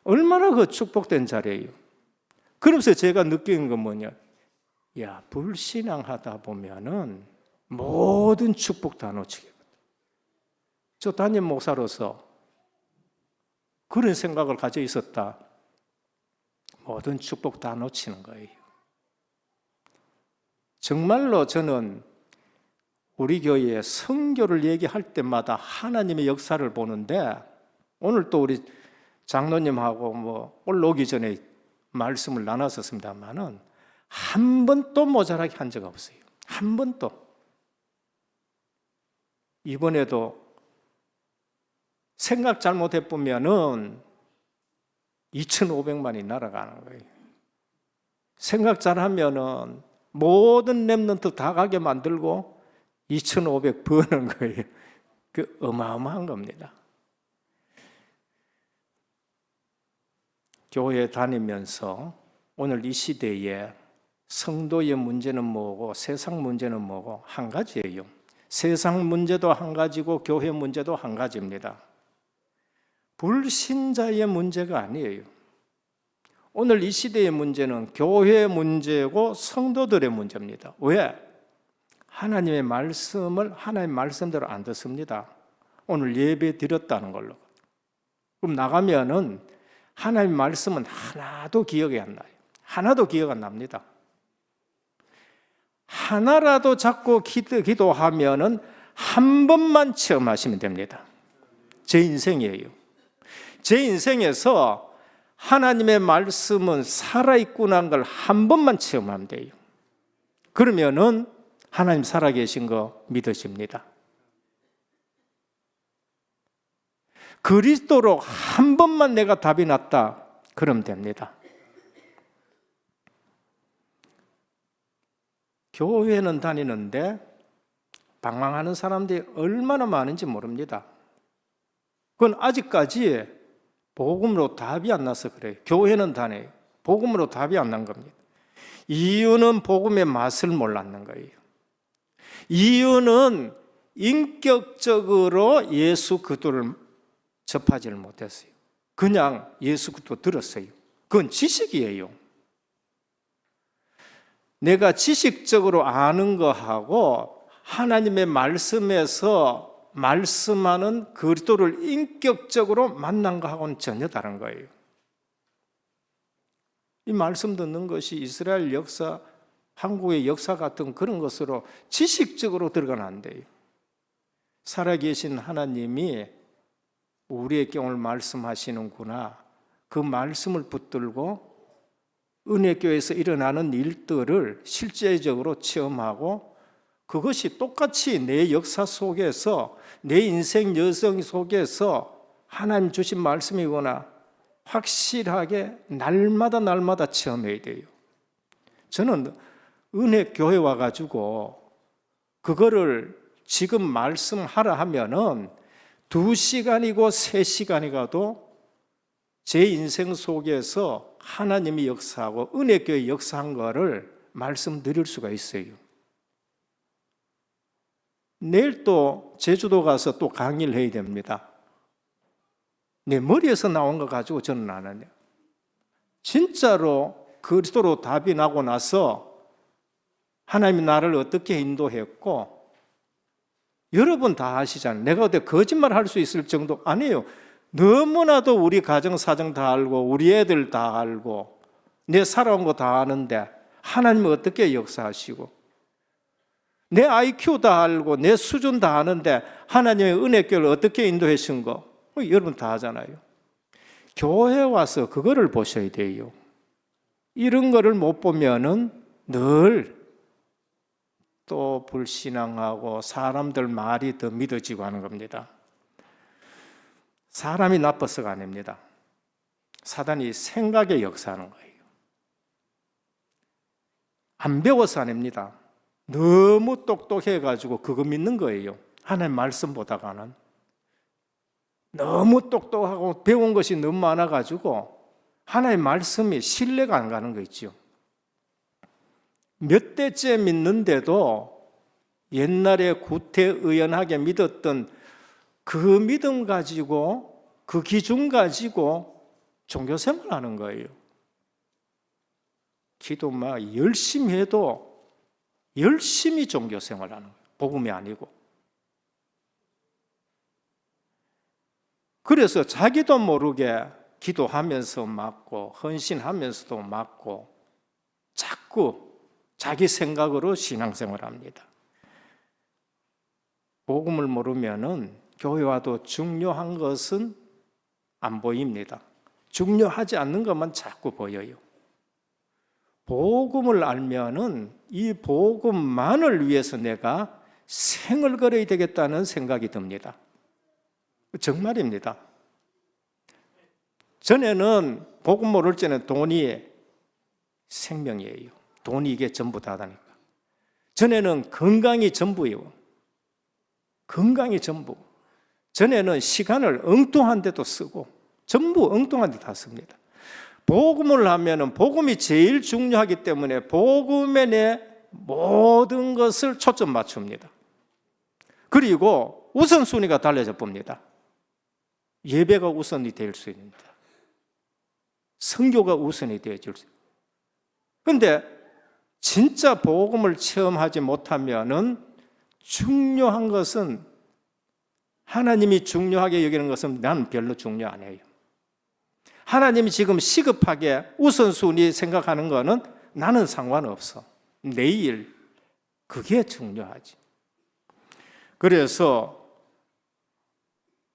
얼마나 그 축복된 자리예요. 그러면서 제가 느낀 건 뭐냐? 야, 불신앙하다 보면은 모든 축복 다 놓치겠거든. 저 담임 목사로서 그런 생각을 가지고 있었다. 모든 축복 다 놓치는 거예요. 정말로 저는 우리 교회에 선교를 얘기할 때마다 하나님의 역사를 보는데 오늘 또 우리 장로님하고 올라오기 전에 말씀을 나눴었습니다만은 한 번도 모자라게 한 적 없어요. 한 번도. 이번에도 생각 잘못해보면은 2,500만이 날아가는 거예요. 생각 잘하면은 모든 렘넌트 다 가게 만들고 2,500 버는 거예요. 그 어마어마한 겁니다. 교회 다니면서 오늘 이 시대에 성도의 문제는 뭐고 세상 문제는 뭐고 한 가지예요. 세상 문제도 한 가지고 교회 문제도 한 가지입니다. 불신자의 문제가 아니에요. 오늘 이 시대의 문제는 교회의 문제고 성도들의 문제입니다. 왜? 하나님의 말씀을 하나님의 말씀대로 안 듣습니다. 오늘 예배 드렸다는 걸로. 그럼 나가면은 하나님의 말씀은 하나도 기억이 안 나요. 하나도 기억 안 납니다. 하나라도 자꾸 기도하면은 한 번만 체험하시면 됩니다. 제 인생이에요. 제 인생에서 하나님의 말씀은 살아있구나 하는 걸 한 번만 체험하면 돼요. 그러면은 하나님 살아계신 거 믿으십니다. 그리스도로 한 번만 내가 답이 났다. 그러면 됩니다. 교회는 다니는데 방황하는 사람들이 얼마나 많은지 모릅니다. 그건 아직까지 복음으로 답이 안 나서 그래요. 교회는 다녀요. 복음으로 답이 안 난 겁니다. 이유는 복음의 맛을 몰랐는 거예요. 이유는 인격적으로 예수 그리스도를 접하지를 못했어요. 그냥 예수 그리스도 들었어요. 그건 지식이에요. 내가 지식적으로 아는 거하고 하나님의 말씀에서 말씀하는 그리스도를 인격적으로 만난 거하고는 전혀 다른 거예요. 이 말씀 듣는 것이 이스라엘 역사, 한국의 역사 같은 그런 것으로 지식적으로 들어가면 안 돼요. 살아계신 하나님이 우리에게 오늘 말씀하시는구나. 그 말씀을 붙들고 은혜교회에서 일어나는 일들을 실제적으로 체험하고 그것이 똑같이 내 역사 속에서 내 인생 여정 속에서 하나님 주신 말씀이거나 확실하게 날마다 체험해야 돼요. 저는 은혜교회 와가지고 그거를 지금 말씀하라 하면은 2시간이고 3시간이 가도 제 인생 속에서 하나님이 역사하고 은혜교회 역사한 거를 말씀드릴 수가 있어요. 내일 또 제주도 가서 또 강의를 해야 됩니다. 내 머리에서 나온 거 가지고 저는 안 하네요. 진짜로 그리스도로 답이 나고 나서 하나님이 나를 어떻게 인도했고 여러분 다 아시잖아요. 내가 어떻게 거짓말 할 수 있을 정도 아니에요. 너무나도 우리 가정 사정 다 알고 우리 애들 다 알고 내 살아온 거 다 아는데 하나님이 어떻게 역사하시고 내 IQ 다 알고 내 수준 다 아는데 하나님의 은혜교를 어떻게 인도하신 거 여러분 다 아잖아요. 교회 와서 그거를 보셔야 돼요. 이런 거를 못 보면은 늘 또 불신앙하고 사람들 말이 더 믿어지고 하는 겁니다. 사람이 나빠서가 아닙니다. 사단이 생각에 역사하는 거예요. 안 배워서 아닙니다. 너무 똑똑해가지고 그거 믿는 거예요. 하나님 말씀보다가는. 너무 똑똑하고 배운 것이 너무 많아가지고 하나님 말씀이 신뢰가 안 가는 거 있죠. 몇 대째 믿는데도 옛날에 구태의연하게 믿었던 그 믿음 가지고 그 기준 가지고 종교생활 하는 거예요. 기도 막 열심히 해도 열심히 종교생활 하는 거예요. 복음이 아니고. 그래서 자기도 모르게 기도하면서 맞고 헌신하면서도 맞고 자꾸 자기 생각으로 신앙생활을 합니다. 복음을 모르면은 교회 와도 중요한 것은 안 보입니다. 중요하지 않는 것만 자꾸 보여요. 복음을 알면은 이 복음만을 위해서 내가 생을 걸어야 되겠다는 생각이 듭니다. 정말입니다. 전에는 복음 모를 때는 돈이 생명이에요. 돈이 이게 전부 다다니까. 전에는 건강이 전부예요. 건강이 전부. 전에는 시간을 엉뚱한 데도 쓰고 전부 엉뚱한 데 다 씁니다. 복음을 하면은 복음이 제일 중요하기 때문에 복음에 내 모든 것을 초점 맞춥니다. 그리고 우선순위가 달라져 봅니다. 예배가 우선이 될 수 있습니다. 선교가 우선이 되어질 수 있습니다. 그런데 진짜 복음을 체험하지 못하면은 중요한 것은 하나님이 중요하게 여기는 것은 나는 별로 중요 안 해요. 하나님이 지금 시급하게 우선순위 생각하는 거는 나는 상관없어. 내일 그게 중요하지. 그래서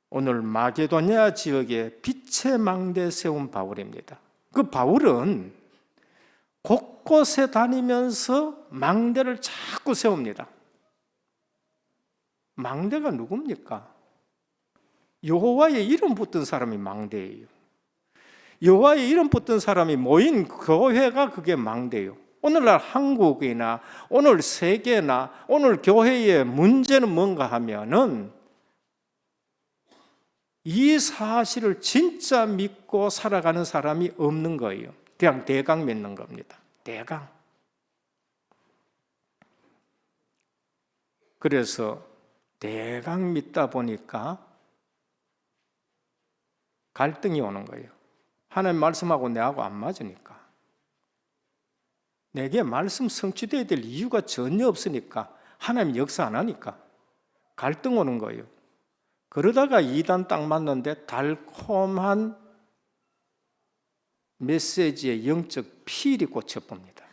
오늘 마게도냐 지역에 빛의 망대 세운 바울입니다. 그 바울은 곳곳에 다니면서 망대를 자꾸 세웁니다. 망대가 누굽니까? 여호와의 이름 붙은 사람이 망대예요. 여호와의 이름 붙은 사람이 모인 교회가 그게 망대예요. 오늘날 한국이나 오늘 세계나 오늘 교회의 문제는 뭔가 하면은 이 사실을 진짜 믿고 살아가는 사람이 없는 거예요. 그냥 대강 믿는 겁니다. 대강. 그래서 대강 믿다 보니까 갈등이 오는 거예요. 하나님 말씀하고 내하고 안 맞으니까. 내게 말씀 성취되어야 될 이유가 전혀 없으니까 하나님 역사 안 하니까 갈등 오는 거예요. 그러다가 2단 딱 맞는데 달콤한 메시지의 영적 피일이 꽂혀봅니다.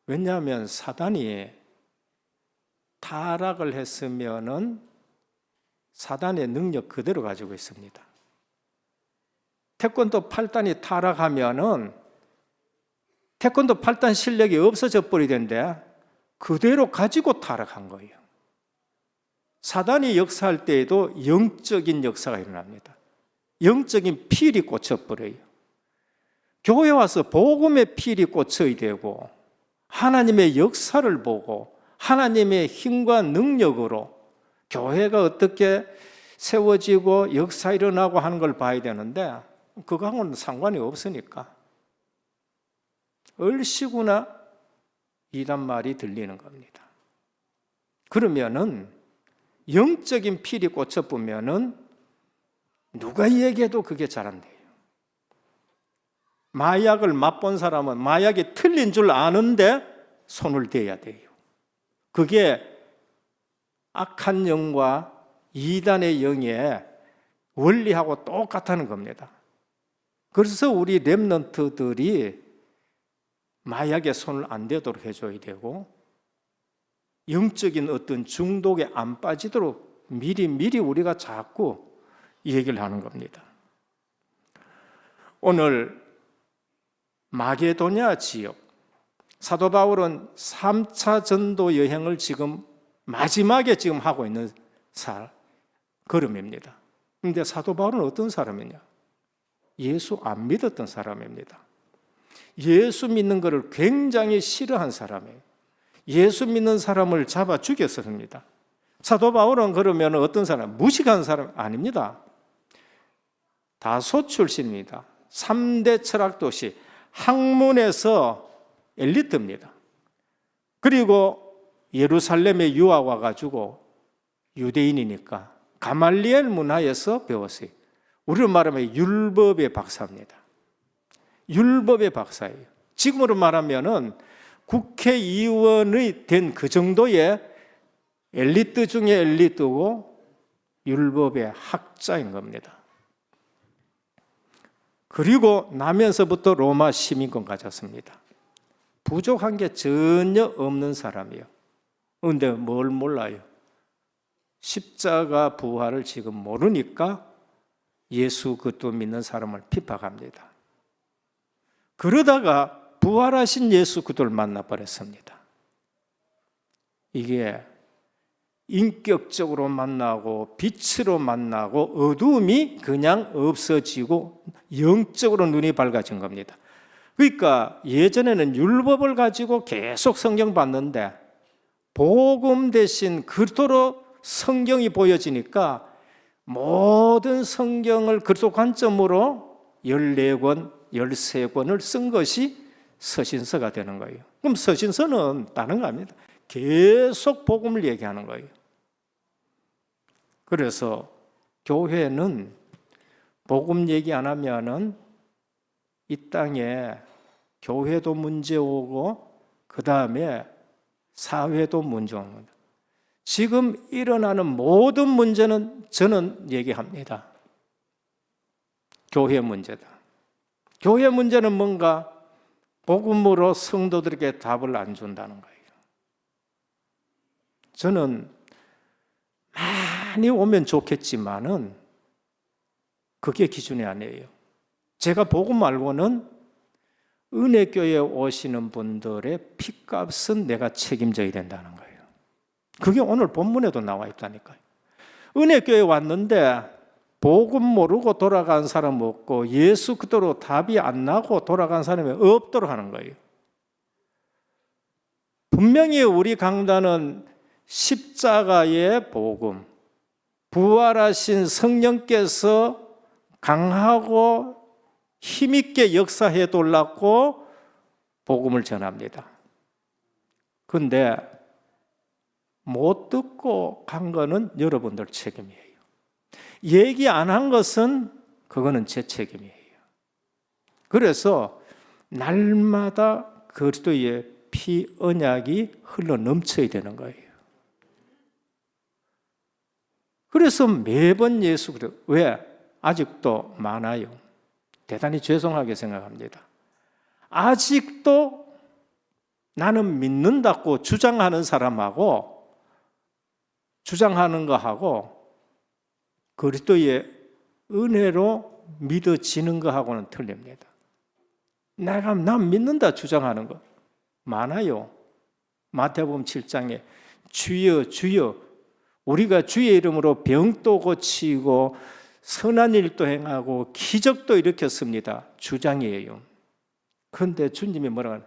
왜냐하면 사단이 타락을 했으면은 사단의 능력 그대로 가지고 있습니다. 태권도 8단이 타락하면은 태권도 8단 실력이 없어져 버리던데 그대로 가지고 타락한 거예요. 사단이 역사할 때에도 영적인 역사가 일어납니다. 영적인 필이 꽂혀버려요. 교회 와서 복음의 필이 꽂혀야 되고 하나님의 역사를 보고 하나님의 힘과 능력으로 교회가 어떻게 세워지고 역사 일어나고 하는 걸 봐야 되는데 그거하고는 상관이 없으니까 얼씨구나 이란 말이 들리는 겁니다. 그러면은 영적인 필이 꽂혀보면은 누가 얘기해도 그게 잘 안 돼요. 마약을 맛본 사람은 마약이 틀린 줄 아는데 손을 대야 돼요. 그게 악한 영과 이단의 영의 원리하고 똑같다는 겁니다. 그래서 우리 렘넌트들이 마약에 손을 안 대도록 해줘야 되고 영적인 어떤 중독에 안 빠지도록 미리 우리가 자꾸 얘기를 하는 겁니다. 오늘 마게도냐 지역, 사도 바울은 3차 전도 여행을 지금 마지막에 지금 하고 있는 걸음입니다. 그런데 사도 바울은 어떤 사람이냐? 예수 안 믿었던 사람입니다. 예수 믿는 것을 굉장히 싫어한 사람이에요. 예수 믿는 사람을 잡아 죽였습니다. 사도 바울은 그러면 어떤 사람? 무식한 사람 아닙니다. 다소 출신입니다. 3대 철학도시 학문에서 엘리트입니다. 그리고 예루살렘에 유학 와가지고 유대인이니까 가말리엘 문화에서 배웠어요. 우리로 말하면 율법의 박사입니다. 율법의 박사예요. 지금으로 말하면은 국회의원이 된 그 정도의 엘리트 중에 엘리트고 율법의 학자인 겁니다. 그리고 나면서부터 로마 시민권 가졌습니다. 부족한 게 전혀 없는 사람이에요. 그런데 뭘 몰라요? 십자가 부활을 지금 모르니까 예수 그리스도 믿는 사람을 핍박합니다. 그러다가 부활하신 예수 그리스도를 만나버렸습니다. 이게 인격적으로 만나고 빛으로 만나고 어두움이 그냥 없어지고 영적으로 눈이 밝아진 겁니다. 그러니까 예전에는 율법을 가지고 계속 성경 봤는데 복음 대신 그리스도로 성경이 보여지니까 모든 성경을 그리스도 관점으로 14권, 13권을 쓴 것이 서신서가 되는 거예요. 그럼 서신서는 다른 거 아닙니다. 계속 복음을 얘기하는 거예요. 그래서 교회는 복음 얘기 안 하면은 이 땅에 교회도 문제 오고 그 다음에 사회도 문제 옵니다. 지금 일어나는 모든 문제는 저는 얘기합니다. 교회 문제다. 교회 문제는 뭔가 복음으로 성도들에게 답을 안 준다는 거예요. 저는 많이 오면 좋겠지만은 그게 기준이 아니에요. 제가 복음 말고는 은혜교회에 오시는 분들의 핏값은 내가 책임져야 된다는 거예요. 그게 오늘 본문에도 나와 있다니까요. 은혜교회에 왔는데 복음 모르고 돌아간 사람 없고 예수 그대로 답이 안 나고 돌아간 사람이 없도록 하는 거예요. 분명히 우리 강단은 십자가의 복음, 부활하신 성령께서 강하고 힘있게 역사해 돌랐고 복음을 전합니다. 그런데 못 듣고 간 거는 여러분들 책임이에요. 얘기 안 한 것은 그거는 제 책임이에요. 그래서 날마다 그리스도의 피 언약이 흘러 넘쳐야 되는 거예요. 그래서 매번 예수 그리스도 왜 아직도 많아요. 대단히 죄송하게 생각합니다. 아직도 나는 믿는다고 주장하는 사람하고 주장하는 거하고 그리스도의 은혜로 믿어지는 거하고는 틀립니다. 난 믿는다 주장하는 거 많아요. 마태복음 7장에 주여 주여 우리가 주의 이름으로 병도 고치고 선한 일도 행하고 기적도 일으켰습니다. 주장이에요. 그런데 주님이 뭐라고 하나?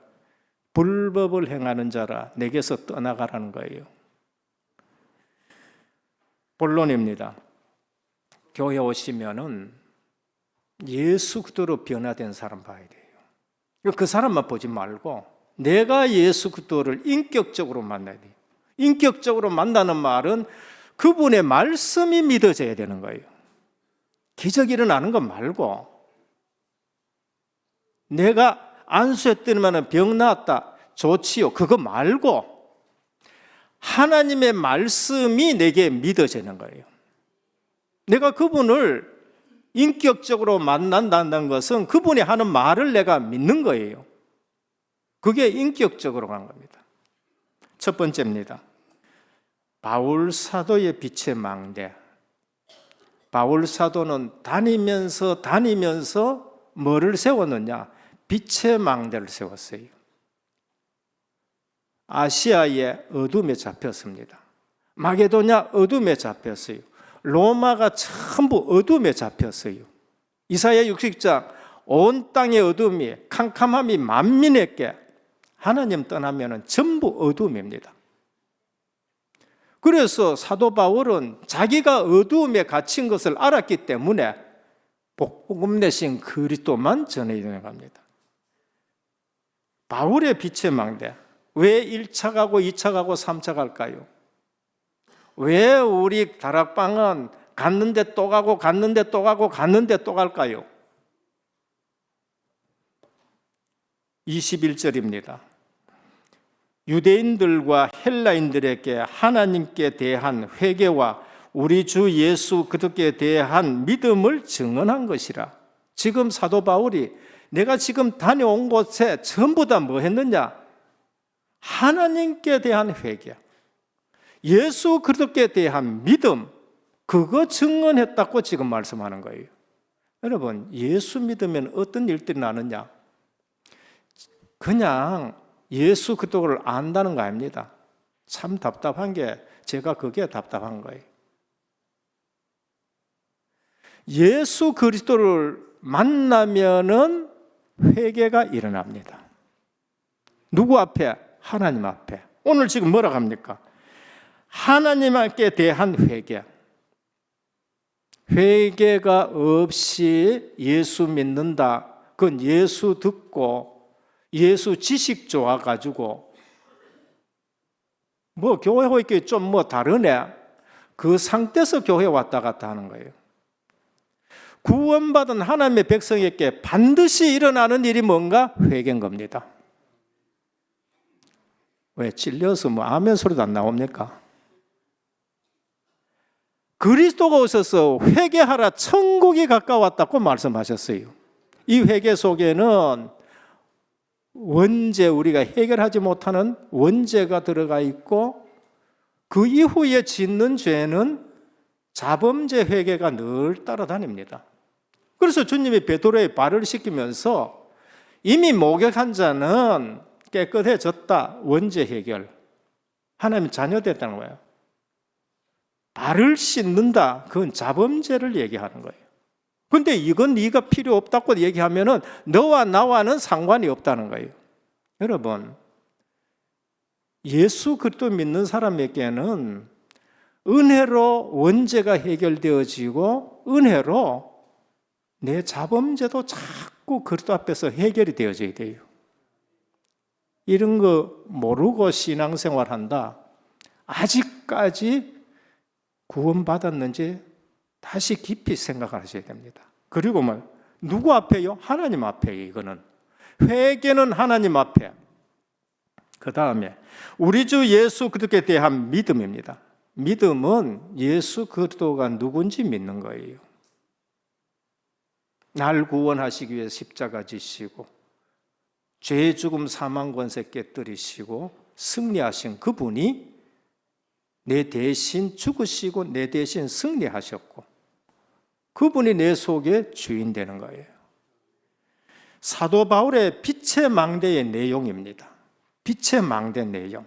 불법을 행하는 자라 내게서 떠나가라는 거예요. 본론입니다. 교회 오시면은 예수 그리스도로 변화된 사람 봐야 돼요. 그 사람만 보지 말고 내가 예수 그리스도를 인격적으로 만나야 돼요. 인격적으로 만나는 말은 그분의 말씀이 믿어져야 되는 거예요. 기적이 일어나는 것 말고 내가 안수했더니만 병 나았다 좋지요 그거 말고 하나님의 말씀이 내게 믿어지는 거예요. 내가 그분을 인격적으로 만난다는 것은 그분이 하는 말을 내가 믿는 거예요. 그게 인격적으로 가는 겁니다. 첫 번째입니다. 바울 사도의 빛의 망대. 바울 사도는 다니면서 뭐를 세웠느냐? 빛의 망대를 세웠어요. 아시아의 어둠에 잡혔습니다. 마게도냐 어둠에 잡혔어요. 로마가 전부 어둠에 잡혔어요. 이사야 60장 온 땅의 어둠이 캄캄함이 만민에게 하나님 떠나면 전부 어둠입니다. 그래서 사도 바울은 자기가 어두움에 갇힌 것을 알았기 때문에 복음 대신 그리스도만 전해야 되는 겁니다. 바울의 빛의 망대. 왜 1차 가고 2차 가고 3차 갈까요? 왜 우리 다락방은 갔는데 또 가고 갔는데 또 가고 갔는데 또 갈까요? 21절입니다. 유대인들과 헬라인들에게 하나님께 대한 회개와 우리 주 예수 그리스도께 대한 믿음을 증언한 것이라. 지금 사도 바울이 내가 지금 다녀온 곳에 전부 다 뭐 했느냐? 하나님께 대한 회개, 예수 그리스도께 대한 믿음, 그거 증언했다고 지금 말씀하는 거예요. 여러분, 예수 믿으면 어떤 일들이 나느냐? 그냥 예수 그리스도를 안다는 거 아닙니다. 참 답답한 게 제가 그게 답답한 거예요. 예수 그리스도를 만나면은 회개가 일어납니다. 누구 앞에? 하나님 앞에. 오늘 지금 뭐라고 합니까? 하나님께 대한 회개. 회개가 없이 예수 믿는다. 그건 예수 듣고 예수 지식 좋아가지고 뭐 교회 오니까 좀 뭐 다르네. 그 상태에서 교회 왔다 갔다 하는 거예요. 구원받은 하나님의 백성에게 반드시 일어나는 일이 뭔가? 회개인 겁니다. 왜 찔려서 뭐 아멘 소리도 안 나옵니까? 그리스도가 오셔서 회개하라 천국이 가까웠다고 말씀하셨어요. 이 회개 속에는 원죄, 우리가 해결하지 못하는 원죄가 들어가 있고 그 이후에 짓는 죄는 자범죄 회개가 늘 따라다닙니다. 그래서 주님이 베드로의 발을 씻기면서 이미 목욕한 자는 깨끗해졌다. 원죄 해결. 하나님 자녀됐다는 거예요. 발을 씻는다. 그건 자범죄를 얘기하는 거예요. 근데 이건 네가 필요 없다고 얘기하면은 너와 나와는 상관이 없다는 거예요. 여러분, 예수 그리스도 믿는 사람에게는 은혜로 원죄가 해결되어지고 은혜로 내 자범죄도 자꾸 그리스도 앞에서 해결이 되어져야 돼요. 이런 거 모르고 신앙생활한다. 아직까지 구원받았는지 다시 깊이 생각하셔야 됩니다. 그리고 뭐 누구 앞에요? 하나님 앞에요. 이거는 회개는 하나님 앞에. 그 다음에 우리 주 예수 그리스도에 대한 믿음입니다. 믿음은 예수 그리스도가 누군지 믿는 거예요. 날 구원하시기 위해 십자가 지시고 죄 죽음 사망 권세 깨뜨리시고 승리하신 그분이 내 대신 죽으시고 내 대신 승리하셨고 그분이 내 속에 주인 되는 거예요. 사도 바울의 빛의 망대의 내용입니다. 빛의 망대 내용.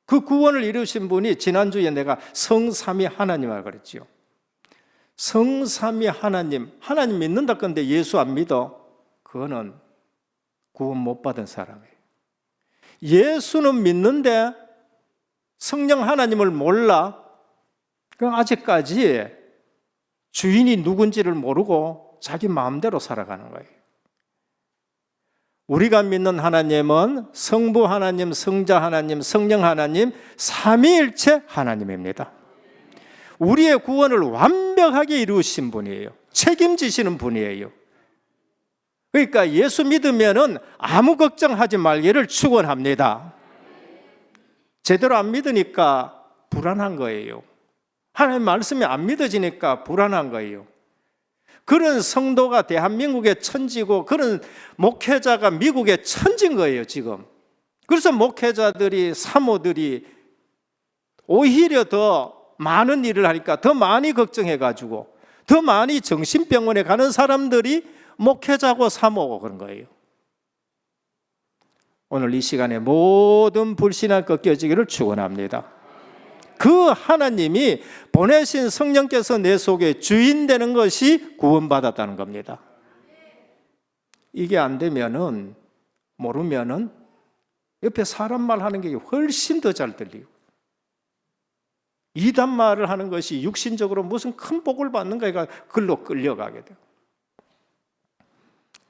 그 구원을 이루신 분이 지난주에 내가 성삼위 하나님이라고 그랬지요. 성삼위 하나님 믿는다 건데 예수 안 믿어? 그거는 구원 못 받은 사람이에요. 예수는 믿는데 성령 하나님을 몰라? 그럼 아직까지 주인이 누군지를 모르고 자기 마음대로 살아가는 거예요. 우리가 믿는 하나님은 성부 하나님, 성자 하나님, 성령 하나님, 삼위일체 하나님입니다. 우리의 구원을 완벽하게 이루신 분이에요. 책임지시는 분이에요. 그러니까 예수 믿으면은 아무 걱정하지 말기를 축원합니다. 제대로 안 믿으니까 불안한 거예요. 하나님 말씀이 안 믿어지니까 불안한 거예요. 그런 성도가 대한민국의 천지고 그런 목회자가 미국의 천지인 거예요, 지금. 그래서 목회자들이, 사모들이 오히려 더 많은 일을 하니까 더 많이 걱정해가지고 더 많이 정신병원에 가는 사람들이 목회자고 사모고 그런 거예요. 오늘 이 시간에 모든 불신앙 꺾여지기를 축원합니다. 그 하나님이 보내신 성령께서 내 속에 주인 되는 것이 구원받았다는 겁니다. 이게 안 되면은, 모르면은 옆에 사람 말 하는 게 훨씬 더 잘 들리고, 이단 말을 하는 것이 육신적으로 무슨 큰 복을 받는 거니까 글로 끌려가게 돼요.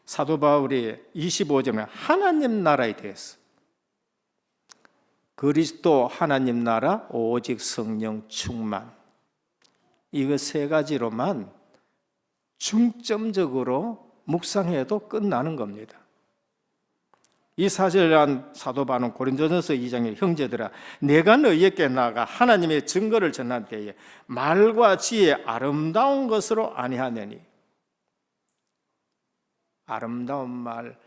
사도 바울이 25절에 하나님 나라에 대해서, 그리스도 하나님 나라 오직 성령 충만, 이거 세 가지로만 중점적으로 묵상해도 끝나는 겁니다. 이 사실을 한 사도 바울은 고린도전서 2장에 형제들아 내가 너희에게 나아가 하나님의 증거를 전할 때에 말과 지혜 아름다운 것으로 아니하느니, 아름다운 말,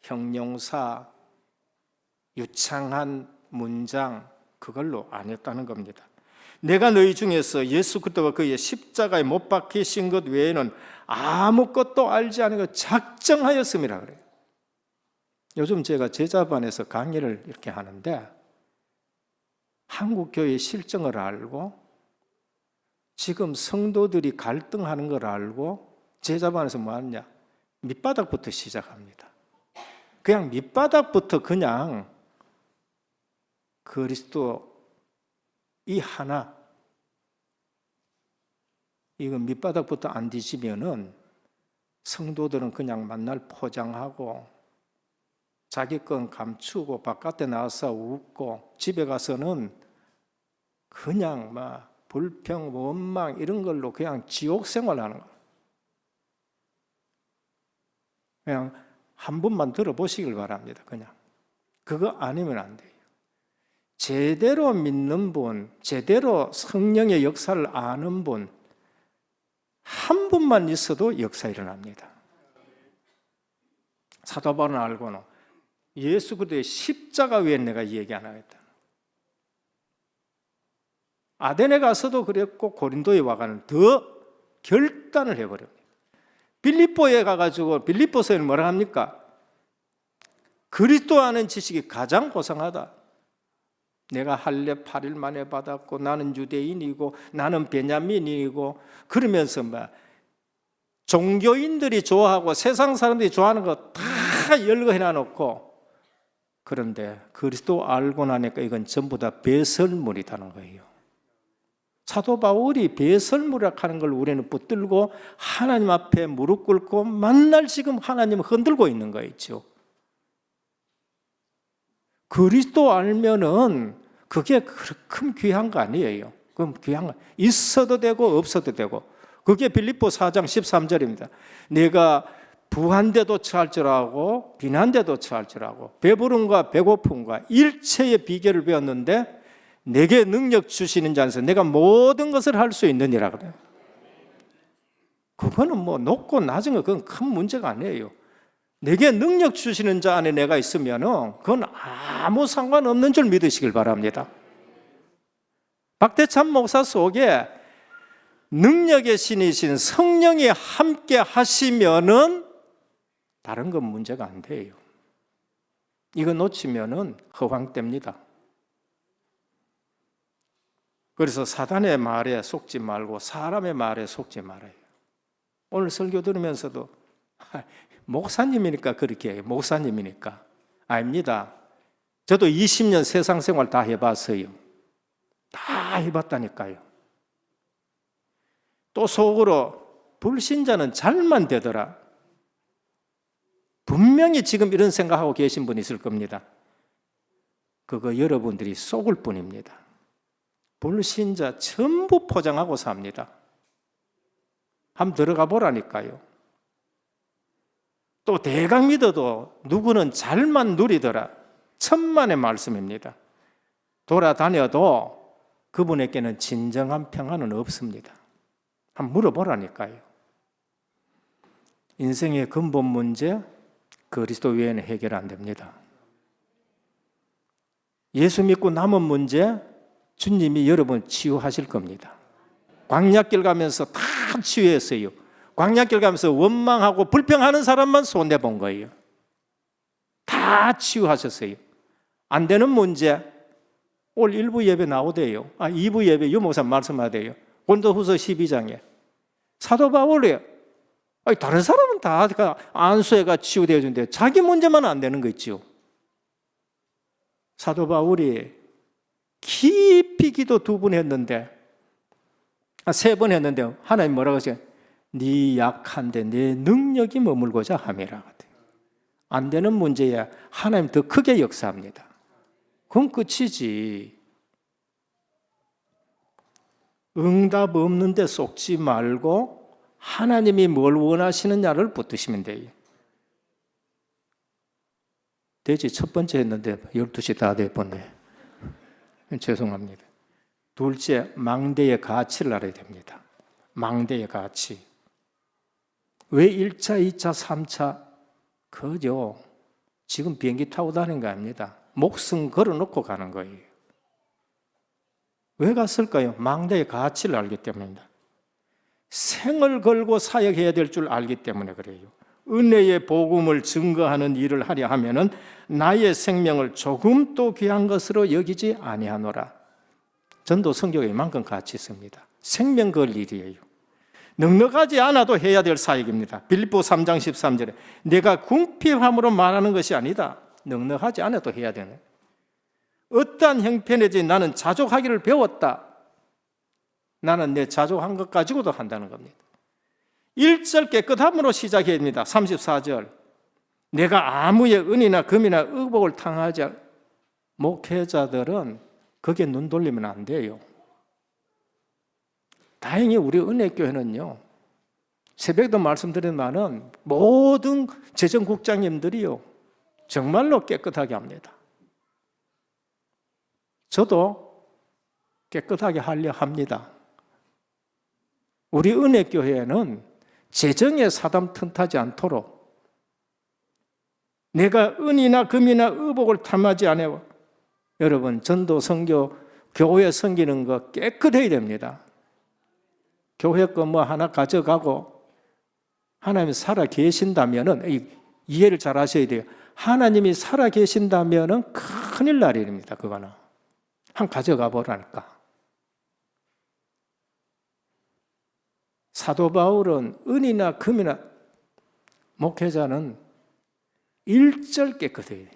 형용사, 유창한 문장, 그걸로 아니었다는 겁니다. 내가 너희 중에서 예수 그리스도가 그의 십자가에 못 박히신 것 외에는 아무것도 알지 않은 것 작정하였음이라 그래요. 요즘 제가 제자반에서 강의를 이렇게 하는데 한국 교회의 실정을 알고 지금 성도들이 갈등하는 걸 알고 제자반에서 뭐 하느냐? 밑바닥부터 시작합니다. 그냥 밑바닥부터 그냥 그리스도 이 하나, 이거 밑바닥부터 안 뒤지면은 성도들은 그냥 만날 포장하고 자기 건 감추고 바깥에 나와서 웃고 집에 가서는 그냥 막 불평, 원망 이런 걸로 그냥 지옥 생활하는 거예요. 그냥 한 번만 들어보시길 바랍니다. 그냥 그거 아니면 안 돼요. 제대로 믿는 분, 제대로 성령의 역사를 아는 분, 한 분만 있어도 역사 일어납니다. 사도 바울은 알고는 예수 그리스도의 십자가 외에 내가 얘기 안 하겠다. 아덴에 가서도 그랬고 고린도에 와가는 더 결단을 해버립니다. 빌립보에 가가지고 빌립보서에는 뭐라 합니까? 그리스도 아는 지식이 가장 고상하다. 내가 할례 8일 만에 받았고 나는 유대인이고 나는 베냐민이고 그러면서 막 종교인들이 좋아하고 세상 사람들이 좋아하는 거 다 열거해 놔놓고, 그런데 그리스도 알고 나니까 이건 전부 다 배설물이라는 거예요. 사도 바울이 배설물이라고 하는 걸 우리는 붙들고 하나님 앞에 무릎 꿇고 만날 지금 하나님을 흔들고 있는 거있죠. 그리스도 알면은 그게 그렇게 귀한 거 아니에요. 그럼 귀한 거 있어도 되고 없어도 되고. 그게 빌립보 4장 13절입니다. 내가 부한데도 처할 줄 알고 빈한데도 처할 줄 알고 배부름과 배고픔과 일체의 비결을 배웠는데 내게 능력 주시는 자 안에서 내가 모든 것을 할 수 있느니라 그래요. 그거는 뭐 높고 낮은 거 그건 큰 문제가 아니에요. 내게 능력 주시는 자 안에 내가 있으면은 그건 아무 상관없는 줄 믿으시길 바랍니다. 박대찬 목사 속에 능력의 신이신 성령이 함께 하시면은 다른 건 문제가 안 돼요. 이거 놓치면은 허황됩니다. 그래서 사단의 말에 속지 말고 사람의 말에 속지 말아요. 오늘 설교 들으면서도 목사님이니까 그렇게 해요. 목사님이니까. 아닙니다. 저도 20년 세상 생활 다 해봤어요. 다 해봤다니까요. 또 속으로 불신자는 잘만 되더라. 분명히 지금 이런 생각하고 계신 분이 있을 겁니다. 그거 여러분들이 속을 뿐입니다. 불신자 전부 포장하고 삽니다. 한번 들어가 보라니까요. 또 대강 믿어도 누구는 잘만 누리더라. 천만의 말씀입니다. 돌아다녀도 그분에게는 진정한 평안은 없습니다. 한번 물어보라니까요. 인생의 근본 문제 그리스도 외에는 해결 안 됩니다. 예수 믿고 남은 문제 주님이 여러분 치유하실 겁니다. 광야길 가면서 다 치유했어요. 광야길 가면서 원망하고 불평하는 사람만 손해본 거예요. 다 치유하셨어요. 안 되는 문제 오늘 1부 예배 나오대요. 2부 예배 유목사 말씀하대요. 고린도후서 12장에 사도 바울이 다른 사람은 다 안수해가 치유되어 준대. 자기 문제만 안 되는 거 있죠. 사도 바울이 깊이 기도 2번 했는데 3번 했는데 하나님 뭐라고 하세요? 네 약한데 내 능력이 머물고자 함이라. 안 되는 문제야 하나님 더 크게 역사합니다. 그럼 끝이지. 응답 없는데 속지 말고 하나님이 뭘 원하시느냐를 붙드시면 돼요. 되지 첫 번째 했는데 12시 다 돼버네. 죄송합니다. 둘째, 망대의 가치를 알아야 됩니다. 망대의 가치. 왜 1차, 2차, 3차? 그죠. 지금 비행기 타고 다니는 거 아닙니다. 목숨 걸어놓고 가는 거예요. 왜 갔을까요? 망대의 가치를 알기 때문입니다. 생을 걸고 사역해야 될 줄 알기 때문에 그래요. 은혜의 복음을 증거하는 일을 하려 하면은 나의 생명을 조금도 귀한 것으로 여기지 아니하노라. 전도 성경에 이만큼 가치 있습니다. 생명 걸 일이에요. 넉넉하지 않아도 해야 될 사역입니다. 빌립보 3장 13절에 내가 궁핍함으로 말하는 것이 아니다. 넉넉하지 않아도 해야 되네. 어떠한 형편이지 나는 자족하기를 배웠다. 나는 내 자족한 것 가지고도 한다는 겁니다. 1절 깨끗함으로 시작해야 됩니다. 34절 내가 아무의 은이나 금이나 의복을 탕하지 않 목회자들은 거기에 눈 돌리면 안 돼요. 다행히 우리 은혜교회는요. 새벽에도 말씀드렸지만은 모든 재정국장님들이요. 정말로 깨끗하게 합니다. 저도 깨끗하게 하려 합니다. 우리 은혜교회는 재정에 사담 틈타지 않도록 내가 은이나 금이나 의복을 탐하지 않아요. 여러분 전도 선교 교회 섬기는 거 깨끗해야 됩니다. 교회 거 뭐 하나 가져가고 하나님이 살아 계신다면은 이해를 잘 하셔야 돼요. 하나님이 살아 계신다면은 큰일 날 일입니다. 그거는 한 가져가 보라니까. 사도 바울은 은이나 금이나 목회자는 1절 깨끗해요.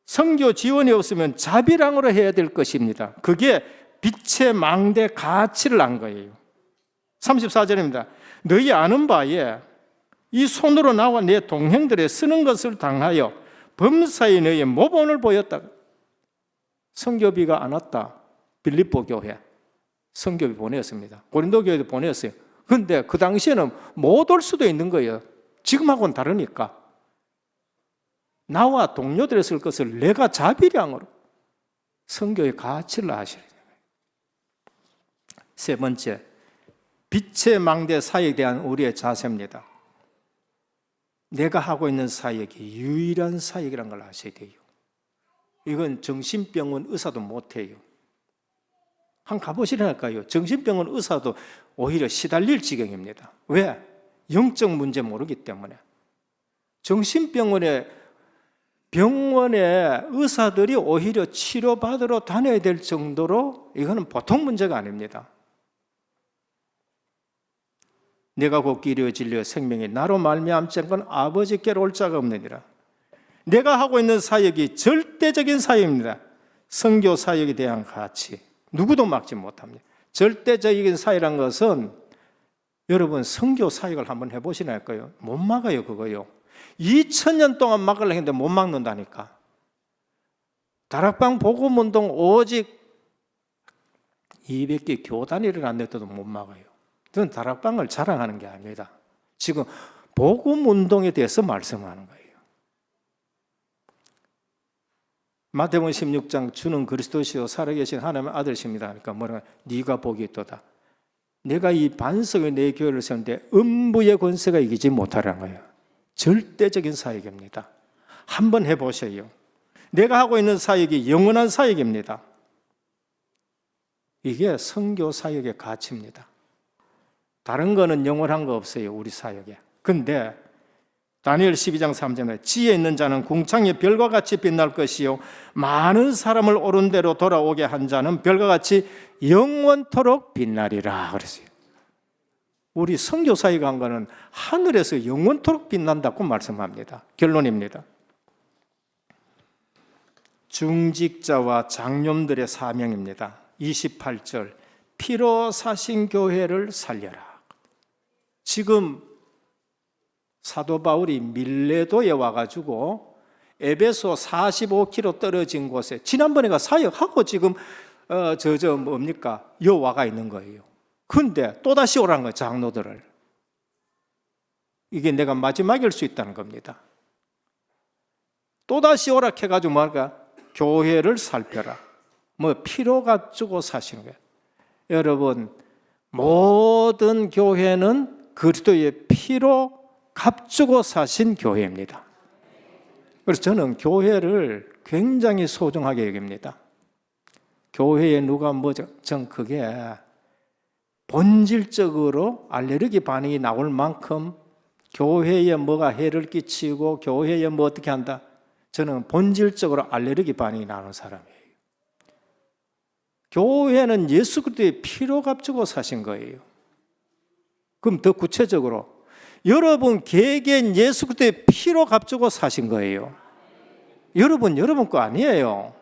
선교 지원이 없으면 자비랑으로 해야 될 것입니다. 그게 빛의 망대 가치를 안 거예요. 34절입니다. 너희 아는 바에 이 손으로 나와 내 동행들의 쓰는 것을 당하여 범사에 너희의 모본을 보였다. 선교비가 안 왔다. 빌립보 교회 선교비 보냈습니다. 고린도 교회도 보냈어요. 그런데 그 당시에는 못 올 수도 있는 거예요. 지금하고는 다르니까. 나와 동료들이 쓸 것을 내가 자비량으로 선교의 가치를 아셔야 돼요. 세 번째, 빛의 망대 사역에 대한 우리의 자세입니다. 내가 하고 있는 사역이 유일한 사역이라는 걸 아셔야 돼요. 이건 정신병원 의사도 못해요. 한 가보시라니까요. 정신병원 의사도 오히려 시달릴 지경입니다. 왜? 영적 문제 모르기 때문에. 정신병원에 병원에 의사들이 오히려 치료받으러 다녀야 될 정도로 이거는 보통 문제가 아닙니다. 내가 곧 길이요 진리요 생명이 나로 말미암지 않고는 아버지께로 올 자가 없느니라. 내가 하고 있는 사역이 절대적인 사역입니다. 선교 사역에 대한 가치 누구도 막지 못합니다. 절대적인 사역이란 것은 여러분 선교 사역을 한번 해보시나요? 못 막아요. 그거요. 2000년 동안 막으려고 했는데 못 막는다니까. 다락방 복음운동 오직 200개 교단이 일어났는데도 못 막아요. 그건 다락방을 자랑하는 게 아닙니다. 지금 복음운동에 대해서 말씀하는 거예요. 마태복음 16장 주는 그리스도시요 살아계신 하나님의 아들이십니다 하니까 뭐라 네가 복이 있도다. 내가 이 반석의 내 교회를 세우는데 음부의 권세가 이기지 못하라는 거예요. 절대적인 사역입니다. 한번 해보세요. 내가 하고 있는 사역이 영원한 사역입니다. 이게 선교 사역의 가치입니다. 다른 거는 영원한 거 없어요. 우리 사역에. 근데 다니엘 12장 3절에 지혜 있는 자는 궁창의 별과 같이 빛날 것이요 많은 사람을 옳은 대로 돌아오게 한 자는 별과 같이 영원토록 빛나리라 그랬어요. 우리 선교 사역을 한 거는 하늘에서 영원토록 빛난다고 말씀합니다. 결론입니다. 중직자와 장nhóm들의 사명입니다. 28절 피로 사신 교회를 살려라. 지금 사도 바울이 밀레도에 와가지고 에베소 45km 떨어진 곳에 지난번에 가 사역하고 지금 여 와가 있는 거예요. 근데 또다시 오라는 거예요. 장로들을. 이게 내가 마지막일 수 있다는 겁니다. 또다시 오라 해가지고 뭐랄까 교회를 살펴라. 뭐 피로 값주고 사시는 거예요. 여러분 모든 교회는 그리스도의 피로 값주고 사신 교회입니다. 그래서 저는 교회를 굉장히 소중하게 여깁니다. 교회에 누가 전 그게 본질적으로 알레르기 반응이 나올 만큼 교회에 뭐가 해를 끼치고 교회에 뭐 어떻게 한다. 저는 본질적으로 알레르기 반응이 나는 사람이에요. 교회는 예수 그리스도의 피로 값주고 사신 거예요. 그럼 더 구체적으로 여러분 개개인 예수 그리스도의 피로 값주고 사신 거예요. 여러분 거 아니에요.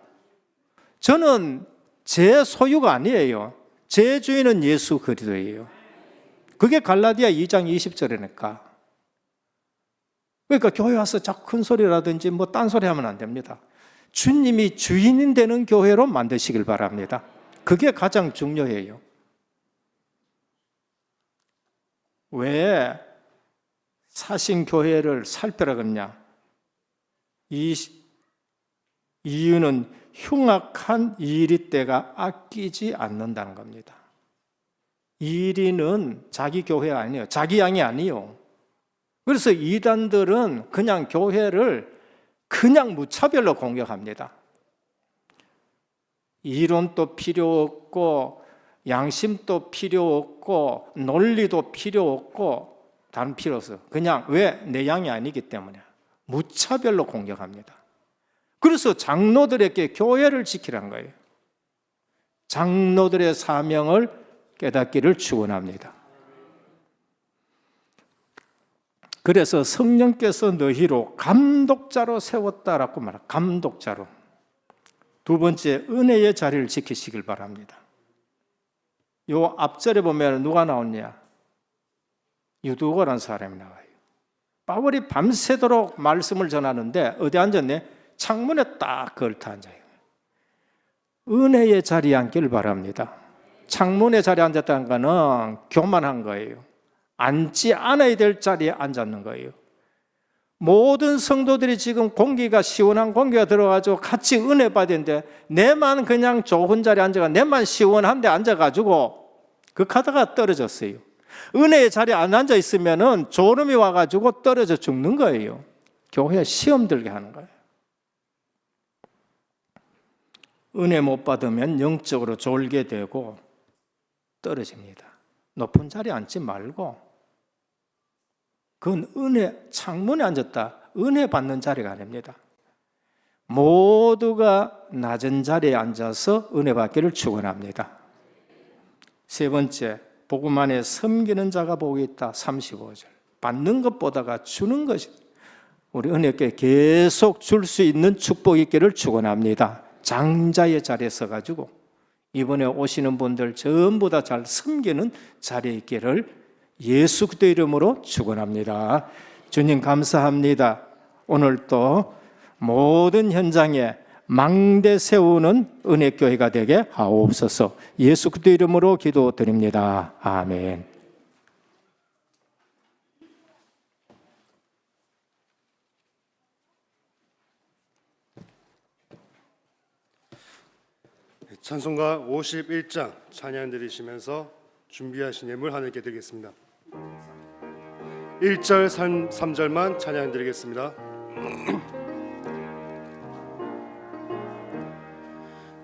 저는 제 소유가 아니에요. 제 주인은 예수 그리스도예요. 그게 갈라디아 2장 20절이니까. 그러니까 교회 와서 자꾸 큰 소리라든지 뭐 딴 소리 하면 안 됩니다. 주님이 주인이 되는 교회로 만드시길 바랍니다. 그게 가장 중요해요. 왜 사신 교회를 살펴라 그러냐? 이 이유는 흉악한 이리 때가 아끼지 않는다는 겁니다. 이리는 자기 교회 아니에요. 자기 양이 아니에요. 그래서 이단들은 그냥 교회를 그냥 무차별로 공격합니다. 이론도 필요 없고 양심도 필요 없고 논리도 필요 없고 다른 필요 없어. 그냥 왜? 내 양이 아니기 때문에 무차별로 공격합니다. 그래서 장로들에게 교회를 지키라는 거예요. 장로들의 사명을 깨닫기를 축원합니다. 그래서 성령께서 너희로 감독자로 세웠다라고 말합니다. 감독자로. 두 번째, 은혜의 자리를 지키시길 바랍니다. 요 앞절에 보면 누가 나오냐? 유두고라는 사람이 나와요. 바울이 밤새도록 말씀을 전하는데 어디 앉았네? 창문에 딱 걸터 앉아요. 은혜의 자리에 앉기를 바랍니다. 창문의 자리에 앉았다는 거는 교만한 거예요. 앉지 않아야 될 자리에 앉았는 거예요. 모든 성도들이 지금 공기가 시원한 공기가 들어가지고 같이 은혜 받는데 내만 그냥 좋은 자리에 앉아가 내만 시원한 데 앉아가지고 그 카드가 떨어졌어요. 은혜의 자리에 안 앉아 있으면은 졸음이 와가지고 떨어져 죽는 거예요. 교회 시험 들게 하는 거예요. 은혜 못 받으면 영적으로 졸게 되고 떨어집니다. 높은 자리에 앉지 말고, 그건 은혜, 창문에 앉았다 은혜 받는 자리가 아닙니다. 모두가 낮은 자리에 앉아서 은혜 받기를 축원합니다. 세 번째, 복음 안에 섬기는 자가 복이 있다. 35절. 받는 것보다가 주는 것이, 우리 은혜께 계속 줄 수 있는 축복이 있기를 축원합니다. 장자의 자리에 서가지고 이번에 오시는 분들 전부 다 잘 섬기는 자리에 있기를 예수 그리스도의 이름으로 축원합니다. 주님 감사합니다. 오늘 또 모든 현장에 망대 세우는 은혜교회가 되게 하옵소서. 예수 그리스도의 이름으로 기도드립니다. 아멘.
찬송가 51장 찬양 드리시면서 준비하신 예물 하나님께 드리겠습니다. 1절 3절만 찬양 드리겠습니다.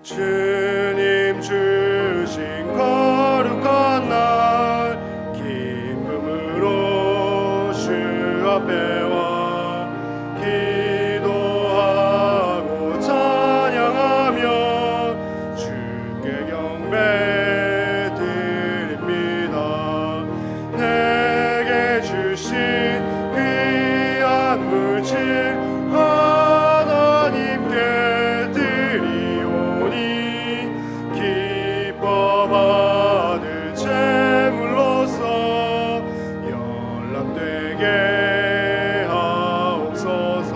주님 주신 거룩한 날 기쁨으로 주 앞에 와 기도하고 찬양하며 주께 경배 드립니다. 내게 주신 귀한 물질 하나님께 드리오니 기뻐 받을 제물로서 연락되게 하옵소서.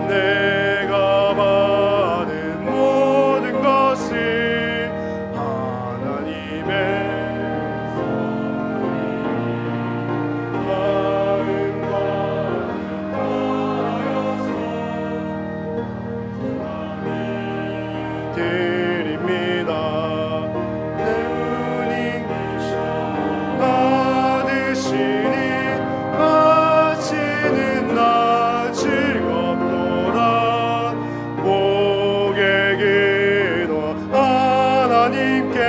내가 받은 모든 것을 하나님의 마음과 다하여서 드립니다. 내 은이 받으시니 바치는 나 즐겁도다. 복의 기도 하나님께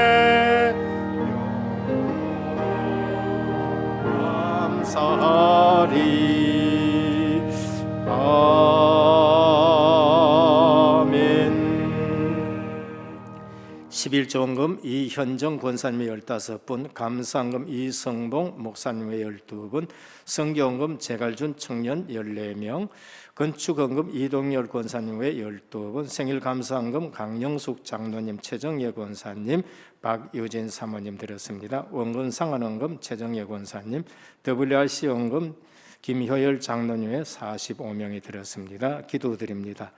감사하리. 아멘. 11조원금 이현정 권사님의 15분, 감사원금 이성봉 목사님의 12분, 성교원금 제갈준 청년 14명, 건축원금 이동열 권사님의 12분, 생일감사원금 강영숙 장로님, 최정예 권사님, 박유진 사모님 드렸습니다. 원금 상환원금 최정예 권사님, WRC 원금 김효열 장로님의 45명이 드렸습니다. 기도드립니다.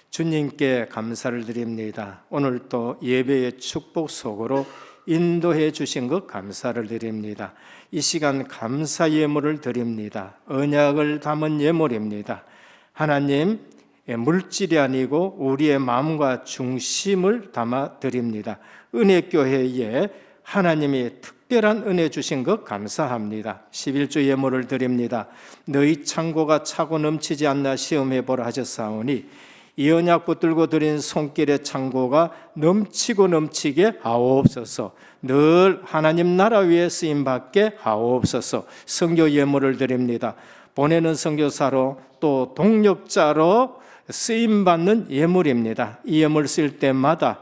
주님께 감사를 드립니다. 오늘 또 예배의 축복 속으로 인도해 주신 것 감사를 드립니다. 이 시간 감사 예물을 드립니다. 언약을 담은 예물입니다. 하나님, 물질이 아니고 우리의 마음과 중심을 담아 드립니다. 은혜교회에 하나님이 특별한 은혜 주신 것 감사합니다. 11조 예물을 드립니다. 너희 창고가 차고 넘치지 않나 시험해 보라 하셨사오니 이 언약 붙들고 드린 손길의 창고가 넘치고 넘치게 하옵소서. 늘 하나님 나라 위에 쓰임받게 하옵소서. 선교 예물을 드립니다. 보내는 선교사로 또 동력자로 쓰임받는 예물입니다. 이 예물 쓸 때마다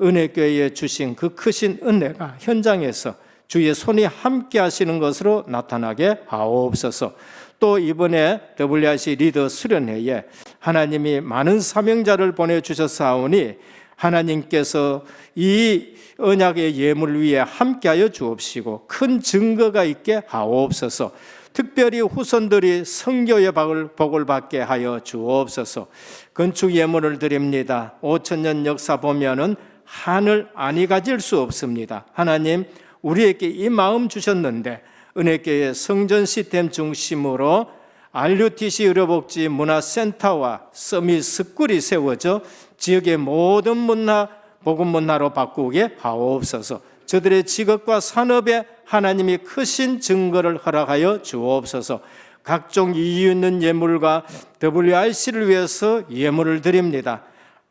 은혜교회에 주신 그 크신 은혜가 현장에서 주의 손이 함께 하시는 것으로 나타나게 하옵소서. 또 이번에 WRC 리더 수련회에 하나님이 많은 사명자를 보내주셨사오니 하나님께서 이 언약의 예물 위에 함께하여 주옵시고 큰 증거가 있게 하옵소서. 특별히 후손들이 선교의 복을 받게 하여 주옵소서. 건축 예물을 드립니다. 5,000년 역사 보면은 한을 아니 가질 수 없습니다. 하나님, 우리에게 이 마음 주셨는데 은혜교회 성전 시스템 중심으로 RUTC 의료복지 문화센터와 서밋 스쿨이 세워져 지역의 모든 문화 복음 문화로 바꾸게 하옵소서. 저들의 직업과 산업에 하나님이 크신 증거를 허락하여 주옵소서. 각종 이유 있는 예물과 WRC를 위해서 예물을 드립니다.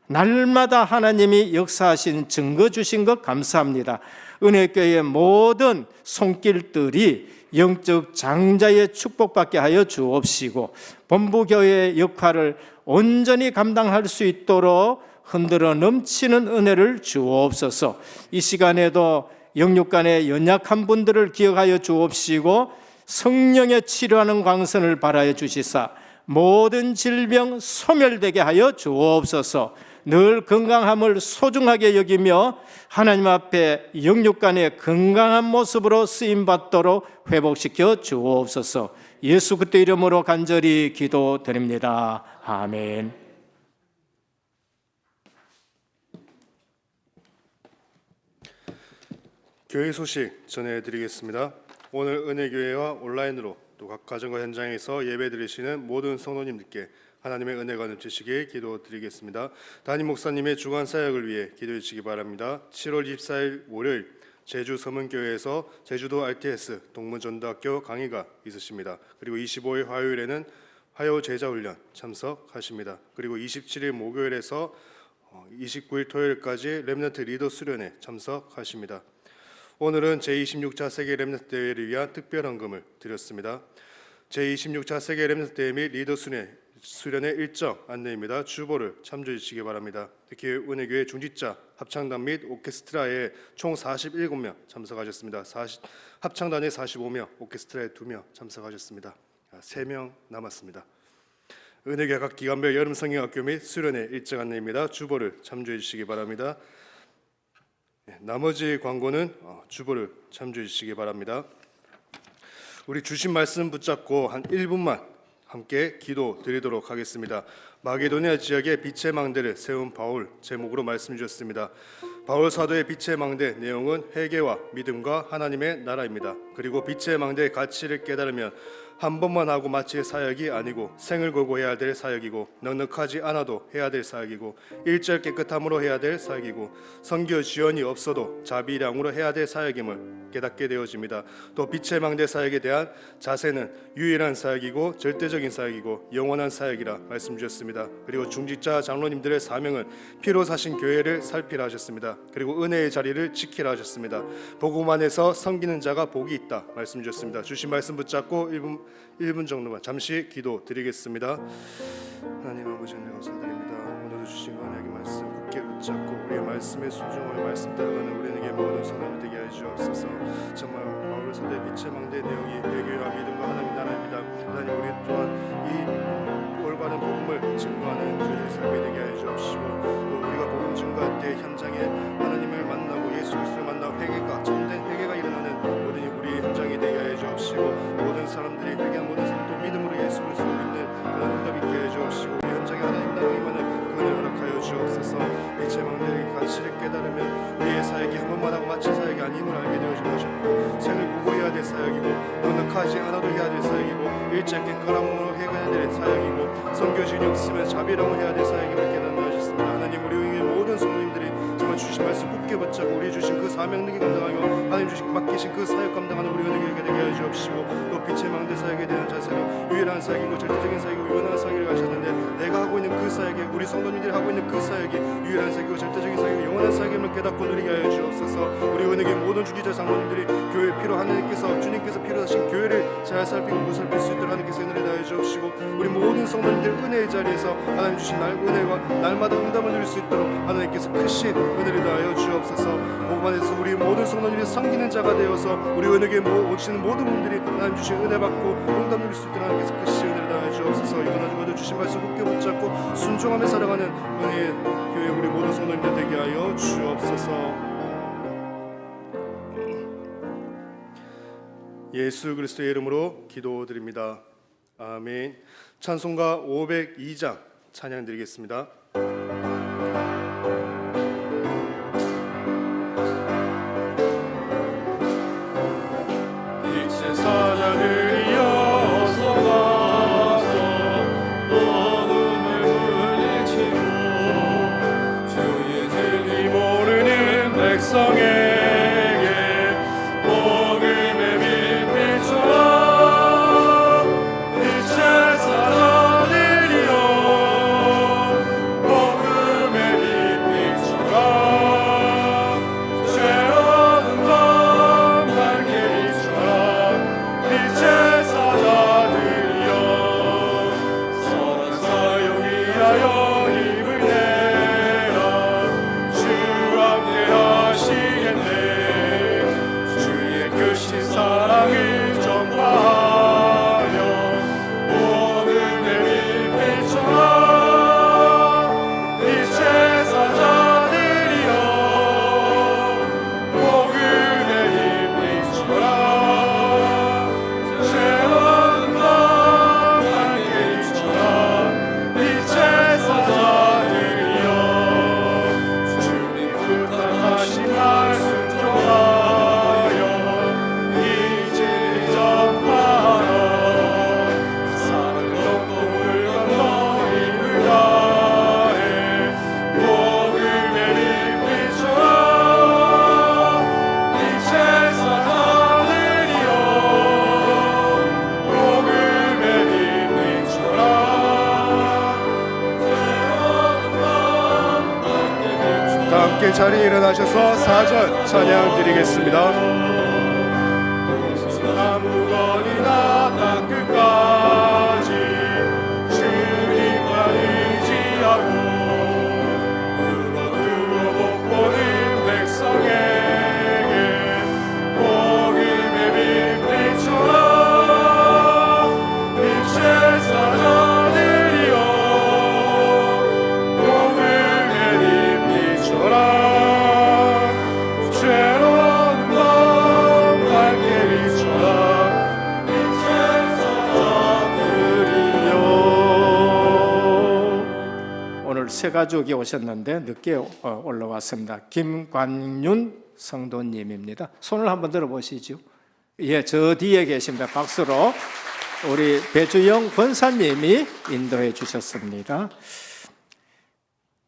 날마다 하나님이 역사하신 증거 주신 것 감사합니다. 은혜교회의 모든 손길들이 영적 장자의 축복받게 하여 주옵시고 본부교회의 역할을 온전히 감당할 수 있도록 흔들어 넘치는 은혜를 주옵소서. 이 시간에도 영육간의 연약한 분들을 기억하여 주옵시고 성령의 치료하는 광선을 발하여 주시사 모든 질병 소멸되게 하여 주옵소서. 늘 건강함을 소중하게 여기며 하나님 앞에 영육간의 건강한 모습으로 쓰임받도록 회복시켜 주옵소서. 예수 그리스도 이름으로 간절히 기도드립니다. 아멘.
교회 소식 전해드리겠습니다. 오늘 은혜교회와 온라인으로 또 각 가정과 현장에서 예배 드리시는 모든 성도님들께 하나님의 은혜가 넘치시길 기도드리겠습니다. 담임 목사님의 주간 사역을 위해 기도해 주시기 바랍니다. 7월 24일 월요일 제주 서문교회에서 제주도 RTS 동문전도학교 강의가 있으십니다. 그리고 25일 화요일에는 화요 제자훈련 참석하십니다. 그리고 27일 목요일에서 29일 토요일까지 렘넌트 리더 수련회 참석하십니다. 오늘은 제26차 세계 렘넌트 대회를 위한 특별 헌금을 드렸습니다. 제26차 세계 렘넌트 대회 및 리더 수련회 일정 안내입니다. 주보를 참조해 주시기 바랍니다. 특히 은혜교회 중직자 합창단 및 오케스트라에 총 47명 참석하셨습니다. 합창단에 45명, 오케스트라에 2명 참석하셨습니다. 3명 남았습니다. 은혜교회 각 기간별 여름 성경학교 및 수련회 일정 안내입니다. 주보를 참조해 주시기 바랍니다. 나머지 광고는 주보를 참조해 주시기 바랍니다. 우리 주신 말씀 붙잡고 한 1분만 함께 기도 드리도록 하겠습니다. 마게도니아 지역에 빛의 망대를 세운 바울 제목으로 말씀 주셨습니다. 바울 사도의 빛의 망대 내용은 회개와 믿음과 하나님의 나라입니다. 그리고 빛의 망대의 가치를 깨달으면 한 번만 하고 마칠 사역이 아니고 생을 걸고 해야 될 사역이고 넉넉하지 않아도 해야 될 사역이고 일절 깨끗함으로 해야 될 사역이고 선교 지원이 없어도 자비량으로 해야 될 사역임을 깨닫게 되어집니다. 또 빛의 망대 사역에 대한 자세는 유일한 사역이고 절대적인 사역이고 영원한 사역이라 말씀 주셨습니다. 그리고 중직자 장로님들의 사명은 피로 사신 교회를 살피라 하셨습니다. 그리고 은혜의 자리를 지키라 하셨습니다. 복음 안에서 섬기는 자가 복이 있다 말씀 주셨습니다. 주신 말씀 붙잡고 1분 정도만 잠시 기도 드리겠습니다. 하나님 아버지 은혜 감사드립니다. 오늘도 주신 은혜의 말씀 굳게 붙잡고 우리의 말씀에 순종하여 말씀 따라가는 우리에게 모든 선을 되게 하여 주옵소서. 정말 바울 사도의 빛의 망대 내용이 회개와 믿음과 하나님 나라입니다. 하나님 우리 또한 이 올바른 복음을 증거하는 주의 삶이 되게 하여 주옵시고 또 우리가 복음 증거할 때 현장에 하나님을 만나고 예수 그리스도를 만나고 회개가 참된 회개가 일어나는 모든 우리의 현장이 되게 하여 주옵시고 모든 사람들이 회개한 모든 사람도 믿음으로 예수 그리스도를 믿는 그런 응답 있게 해 주옵시고 우리 현장에 하나님 나라가 임하는 그 은혜 허락하여 주옵소서. 빛의 망대의 가치를 깨달으면 우리의 사역이 한 번만 하고 마친 사역이 아님을 알게 되어지게 하셨고 생을 보고 해야 될 사역이고 넉넉하지 않아도 해야 될 사역이고 일찍게 끄라므로 해야 될 사역이고 선교진이 없으면 자비라고 해야 될 사역임을 깨닫게 하셨습니다. 하나님 우리 위에 모든 성도님들이 정말 주신 말씀 굳게 붙잡고 우리 주신 그 사명 능히 감당하여 하나님 주신 맡기신 그 사역 감당하는 우리 은혜가 되게 하여 주옵시고 또 빛의 망대 사역에 대한 자세는 유일한 사역이고 절대적인 사역이고 유연한 사역이라고 하셨는데 내가 하고 있는 그 사역이 우리 성도님들이 하고 있는 그 사역이 유일한 사역이고 절대적인 사역이고 영원한 사역임을 깨닫고 누리게 하여 주옵소서. 우리 은혜의 모든 주기자 장로님들이 교회 피로 하나님께서 주님께서 피로 하신 교회를 잘 살피고 보살필 수 있도록 하나님께서 은혜를 다해 주옵시고 우리 모든 성도님들 은혜의 자리에서 하나님 주신 날 은혜와 날마다 응답을 누릴 수 있도록 하나님께서 크신 은혜를 다하여 주옵소서. 복음 안에서 우리 모든 성도님이 섬기는 자가 되어서 우리 은혜에 오시는 모든 분들이 하나님 주신 은혜 받고 응답 누릴 수 있도록 하나님께서 크신 은혜를 다하여 주옵소서. 이번 한 주간도 주신 말씀 굳게 붙잡고 순종하며 살아가는 은혜의 교회 우리 모든 성도님들 되게 하여 주옵소서. 예수 그리스도의 이름으로 기도드립니다. 아멘. 찬송가 502장 찬양 드리겠습니다. 빛의 사자들이여 어서 와서 어둠을 물리치고 주의 진리 모르는 백성에게 Oh 함께 자리에 일어나셔서 사전 찬양 드리겠습니다. 무거리나 땅끝까지 주님만 의지하고 뜨거 못 보는 백성에게 복음의 빛 비춰라. 빛의 사자들이여 복음의 빛 비춰라. 죄로운 마음 밝게 비춰라. 빛의 사자들이여.
오늘 세 가족이 오셨는데 늦게 올라왔습니다. 김관윤 성도님입니다. 손을 한번 들어보시죠. 예, 저 뒤에 계십니다. 박수로 우리 배주영 권사님이 인도해 주셨습니다.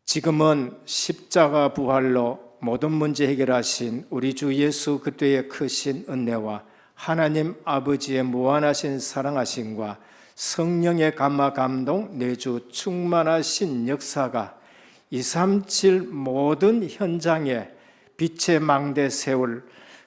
지금은 십자가 부활로 모든 문제 해결하신 우리 주 예수 그리스도의 크신 은혜와 하나님 아버지의 무한하신 사랑하심과 성령의 감화 감동 내주 충만하신 역사가 237 모든 현장에 빛의 망대 세울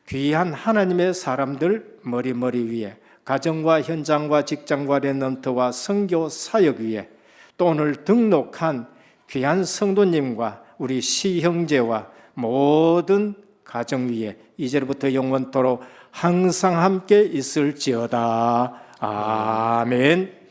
귀한 하나님의 사람들 머리 위에 가정과 현장과 직장과 랩런트와 선교 사역 위에 또 오늘 등록한 귀한 성도님과 우리 시형제와 모든 가정 위에 이제부터 영원토록 항상 함께 있을지어다. 아멘.